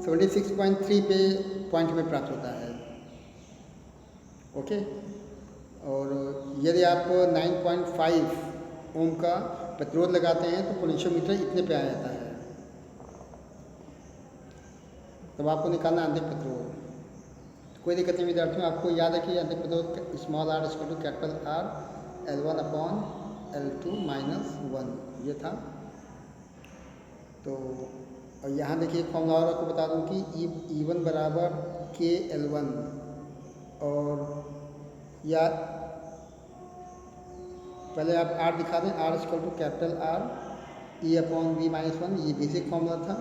76.3 पे पॉइंट में प्राप्त होता है। ओके, और यदि आप 9.5 ओम का प्रतिरोध लगाते हैं तो पोटेंशियोमीटर इतने पे आ जाता है। तब आपको निकालना आंतरिक प्रतिरोध। कोई दिक्कत नहीं विद्यार्थियों, आपको याद है कि आंतरिक प्रतिरोध small r equal to capital R L1 upon L2 minus 1 ये था। तो और यहाँ देखिए फॉर्मूला और आपको बता दूँ कि E1 बराबर KL1 और या पहले आप R दिखा दें, R equal to capital R E upon V minus 1, ये बेसिक फॉर्मूला था,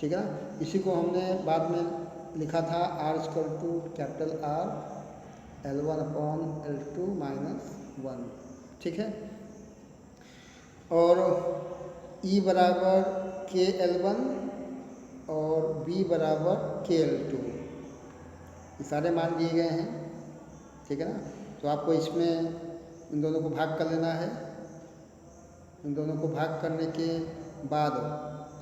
ठीक है ना। इसी को हमने बाद में लिखा था R equal to capital R L1 upon L2 minus 1, ठीक है। और E बराबर KL1 और B बराबर KL2 ये सारे मान दिए गए हैं, ठीक है ना। तो आपको इसमें इन दोनों को भाग कर लेना है। इन दोनों को भाग करने के बाद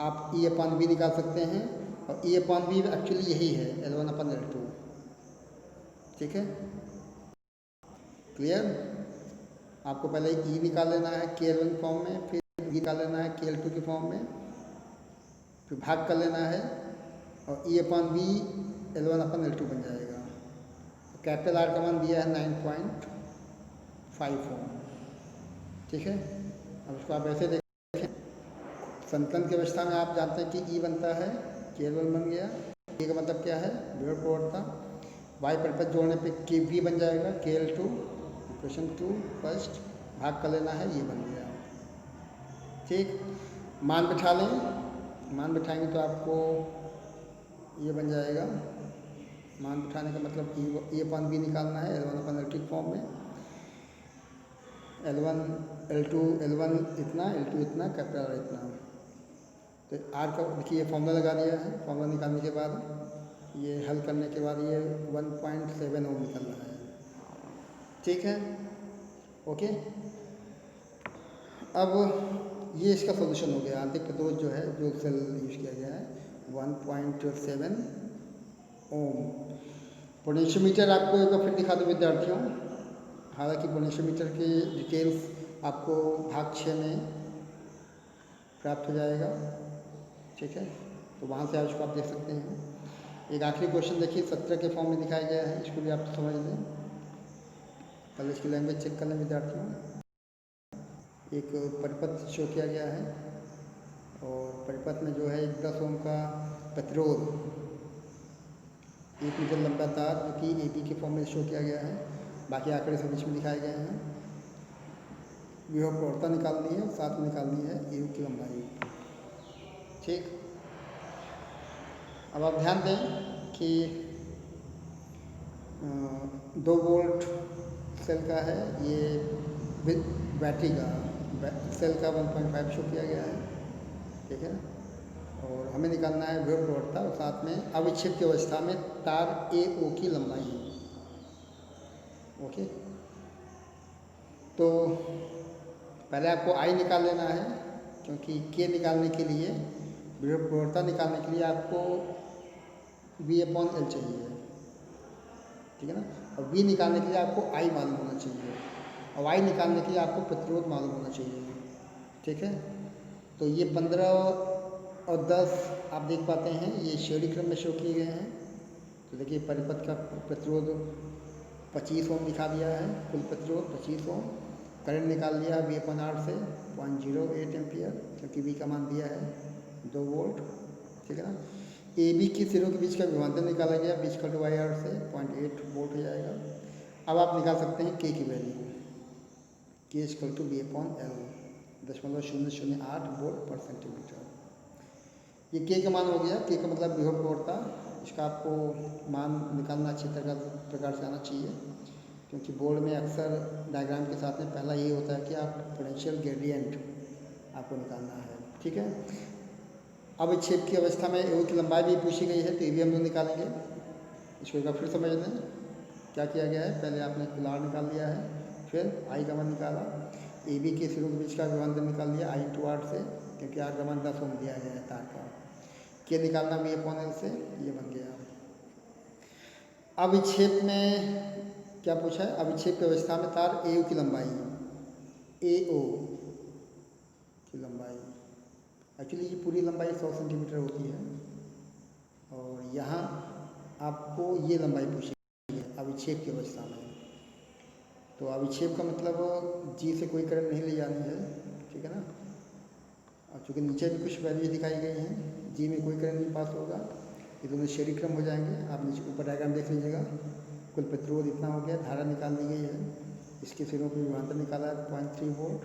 आप E अपॉन B निकाल सकते हैं और E अपॉन B एक्चुअली यही है L1 अपॉन L2, ठीक है। क्लियर। आपको पहले E निकाल लेना है KL1 फॉर्म में, फिर B निकाल लेना है KL2 के फॉर्म में, फिर भाग कर लेना है और E upon B L1 upon L2 बन जाएगा। कैपिटल R का मान दिया है 9.5 ओम, ठीक है। अब उसको आप ऐसे देखें, संतुलन की अवस्था में आप जानते हैं कि E बनता है KL1 बन गया। E का मतलब क्या है, विभव प्रवणता। वाई परिपथ जोड़ने पे KB बन जाएगा KL2, इक्वेशन 2 फर्स्ट भाग कर लेना है, ये बन गया, ठीक। मान बिठा लें, मान बिठाएंगे तो आपको ये बन जाएगा। मान बिठाने का मतलब E अपॉन B निकालना है L1 अपॉन L2 फॉर्म में। L1 L2 L1 इतना L2 इतना कैपिटल R इतना। तो R का देखिए फॉर्मूला लगा दिया है। फॉर्मूला निकालने के बाद ये हल करने के बाद ये 1.7 ओम निकल रहा है, ठीक है। ओके, अब ये इसका सोल्यूशन हो गया। आंतरिक प्रतिरोध जो है जो सेल यूज किया गया है 1.7 ओम। पोटेंशियोमीटर आपको एक बार फिर दिखा दो विद्यार्थियों। हालांकि पोटेंशियोमीटर की डिटेल्स आपको भाग 6 में प्राप्त हो जाएगा, ठीक है। तो वहाँ से उसको आप देख सकते हैं। एक आखिरी क्वेश्चन देखिए 17 के फॉर्म में दिखाया गया है, इसको भी आप समझ लें। पहले इसकी लैंग्वेज चेक कर लें विद्यार्थियों। एक परिपथ शो किया गया है और परिपथ में जो है एक 10 ओम का प्रतिरोध 1 मीटर लंबा तार जो कि AB के फॉर्म में शो किया गया है। बाकी आंकड़े सब इसमें दिखाए गए हैं। विभव प्रवणता निकालनी है, साथ में निकालनी है AU की लंबाई, ठीक। अब आप ध्यान दें कि 2 वोल्ट सेल का है, ये बैटरी का सेल का 1.5 शो किया गया है, ठीक है। और हमें निकालना है विभव प्रवणता और साथ में अविच्छेद की अवस्था में तार AO की लंबाई, ओके, तो पहले आपको आई निकाल लेना है, क्योंकि के निकालने के लिए, विभव प्रवणता निकालने के लिए आपको V/L चाहिए, ठीक है ना। और V निकालने के लिए आपको I मालूम होना चाहिए, और I निकालने के लिए आपको प्रतिरोध मालूम होना चाहिए, ठीक है। तो ये 15 और 10 आप देख पाते हैं, ये श्रेणी क्रम में शो किए गए हैं। तो देखिए परिपथ का प्रतिरोध 25 ओम दिखा दिया है, कुल प्रतिरोध 25 ओम। करंट निकाल लिया V/R से 0.08 एम्पियर, क्योंकि V का मान दिया है 2 वोल्ट, ठीक है ना। AB के सिरों के बीच का विभवांतर निकाला गया B = YR से 0.8 वोल्ट हो जाएगा। अब आप निकाल सकते हैं K की वैल्यू, K = V/L 0.008 वोल्ट पर सेंटीमीटर। ये K का मान हो गया। K का मतलब विभव प्रवणता, इसका आपको मान निकालना अच्छी प्रकार से आना चाहिए, क्योंकि बोर्ड में अक्सर डायग्राम के साथ में पहला ये होता है कि आप पोटेंशियल ग्रेडियंट आपको निकालना है, ठीक है। अब छेद की अवस्था में एओ की लंबाई भी पूछी गई है, तो ये भी हम लोग निकालेंगे। इसको एक बार फिर समझ लें क्या किया गया है। पहले आपने कुल R निकाल लिया है, फिर I का मान निकाला, AB के सिरों के बीच का विभवांतर निकाल लिया I/R से, क्योंकि R का मान 10 ओम दिया गया है तार का। K निकालना V/L से, ये बन गया। अब विक्षेप में क्या पूछा है, अविक्षेप की अवस्था में तार AO की लंबाई, AO की लंबाई, एक्चुअली ये पूरी लंबाई 100 सेंटीमीटर होती है, और यहाँ आपको ये लंबाई पूछी है अविक्षेप की अवस्था में। तो अविक्षेप का मतलब G से कोई करंट नहीं ले जानी है, ठीक है ना। और चूँकि नीचे भी कुछ वैल्यू दिखाई गई हैं, G में कोई करंट नहीं पास होगा, ये दोनों श्रेणी क्रम हो जाएंगे। आप नीचे ऊपर डायग्राम देख लीजिएगा, कुल प्रतिरोध इतना हो गया, धारा निकाल दी गई है, इसके सिरों पर विभवांतर निकाला है 0.3 वोल्ट,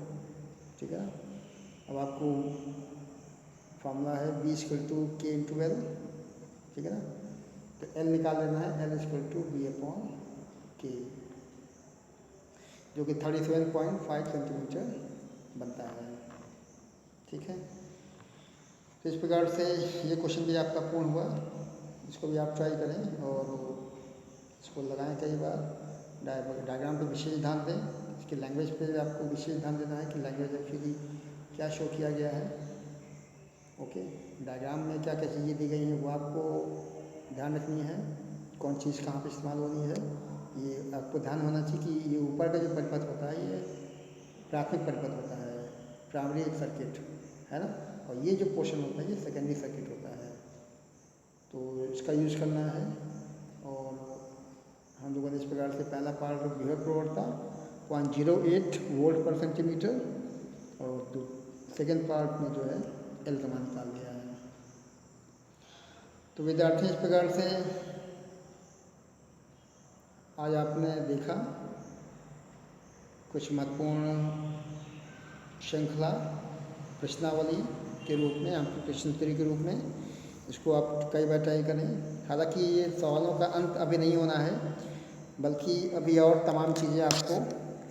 ठीक है। अब आपको फॉर्मूला है V = K/L, ठीक है ना। तो L निकाल लेना है, L = V/K, जो कि 37.5 सेंटीमीटर बनता है, ठीक है। तो इस प्रकार से ये क्वेश्चन भी आपका पूर्ण हुआ। इसको भी आप ट्राई करें और इसको लगाएं कई बार। डायग्राम पे विशेष ध्यान दें, इसकी लैंग्वेज पे आपको विशेष ध्यान देना है कि लैंग्वेज एक्चुअली क्या शो किया गया है, ओके। डायग्राम में क्या क्या चीज़ें दी गई हैं वो आपको ध्यान रखनी है, कौन चीज़ कहाँ पे इस्तेमाल होनी है, ये आपको ध्यान होना चाहिए कि ये ऊपर का जो परिपथ होता है ये प्राथमिक परिपथ होता है, प्राइमरी सर्किट है ना, और ये जो पोर्शन होता है ये सेकेंडरी सर्किट होता है। तो इसका यूज़ करना है। और हम लोगों ने इस प्रकार से पहला पार्ट विभव प्रवणता 0.08 वोल्ट पर सेंटीमीटर, और सेकेंड पार्ट में जो है L का मान निकाल लिया है। तो विद्यार्थी इस प्रकार से आज आपने देखा कुछ महत्वपूर्ण श्रृंखला प्रश्नावली के रूप में, आपकी प्रश्नोत्तरी के रूप में, इसको आप कई बार ट्राई करें। हालांकि ये सवालों का अंत अभी नहीं होना है, बल्कि अभी और तमाम चीज़ें आपको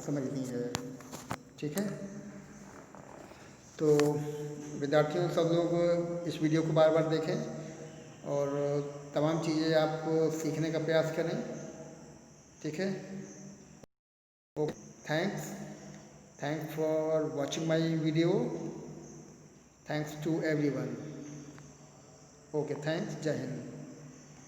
समझनी है, ठीक है। तो विद्यार्थियों सब लोग इस वीडियो को बार बार देखें और तमाम चीज़ें आप सीखने का प्रयास करें, ठीक है। Okay, thanks for watching my video, thanks to everyone. Okay, thanks, Jai Hind.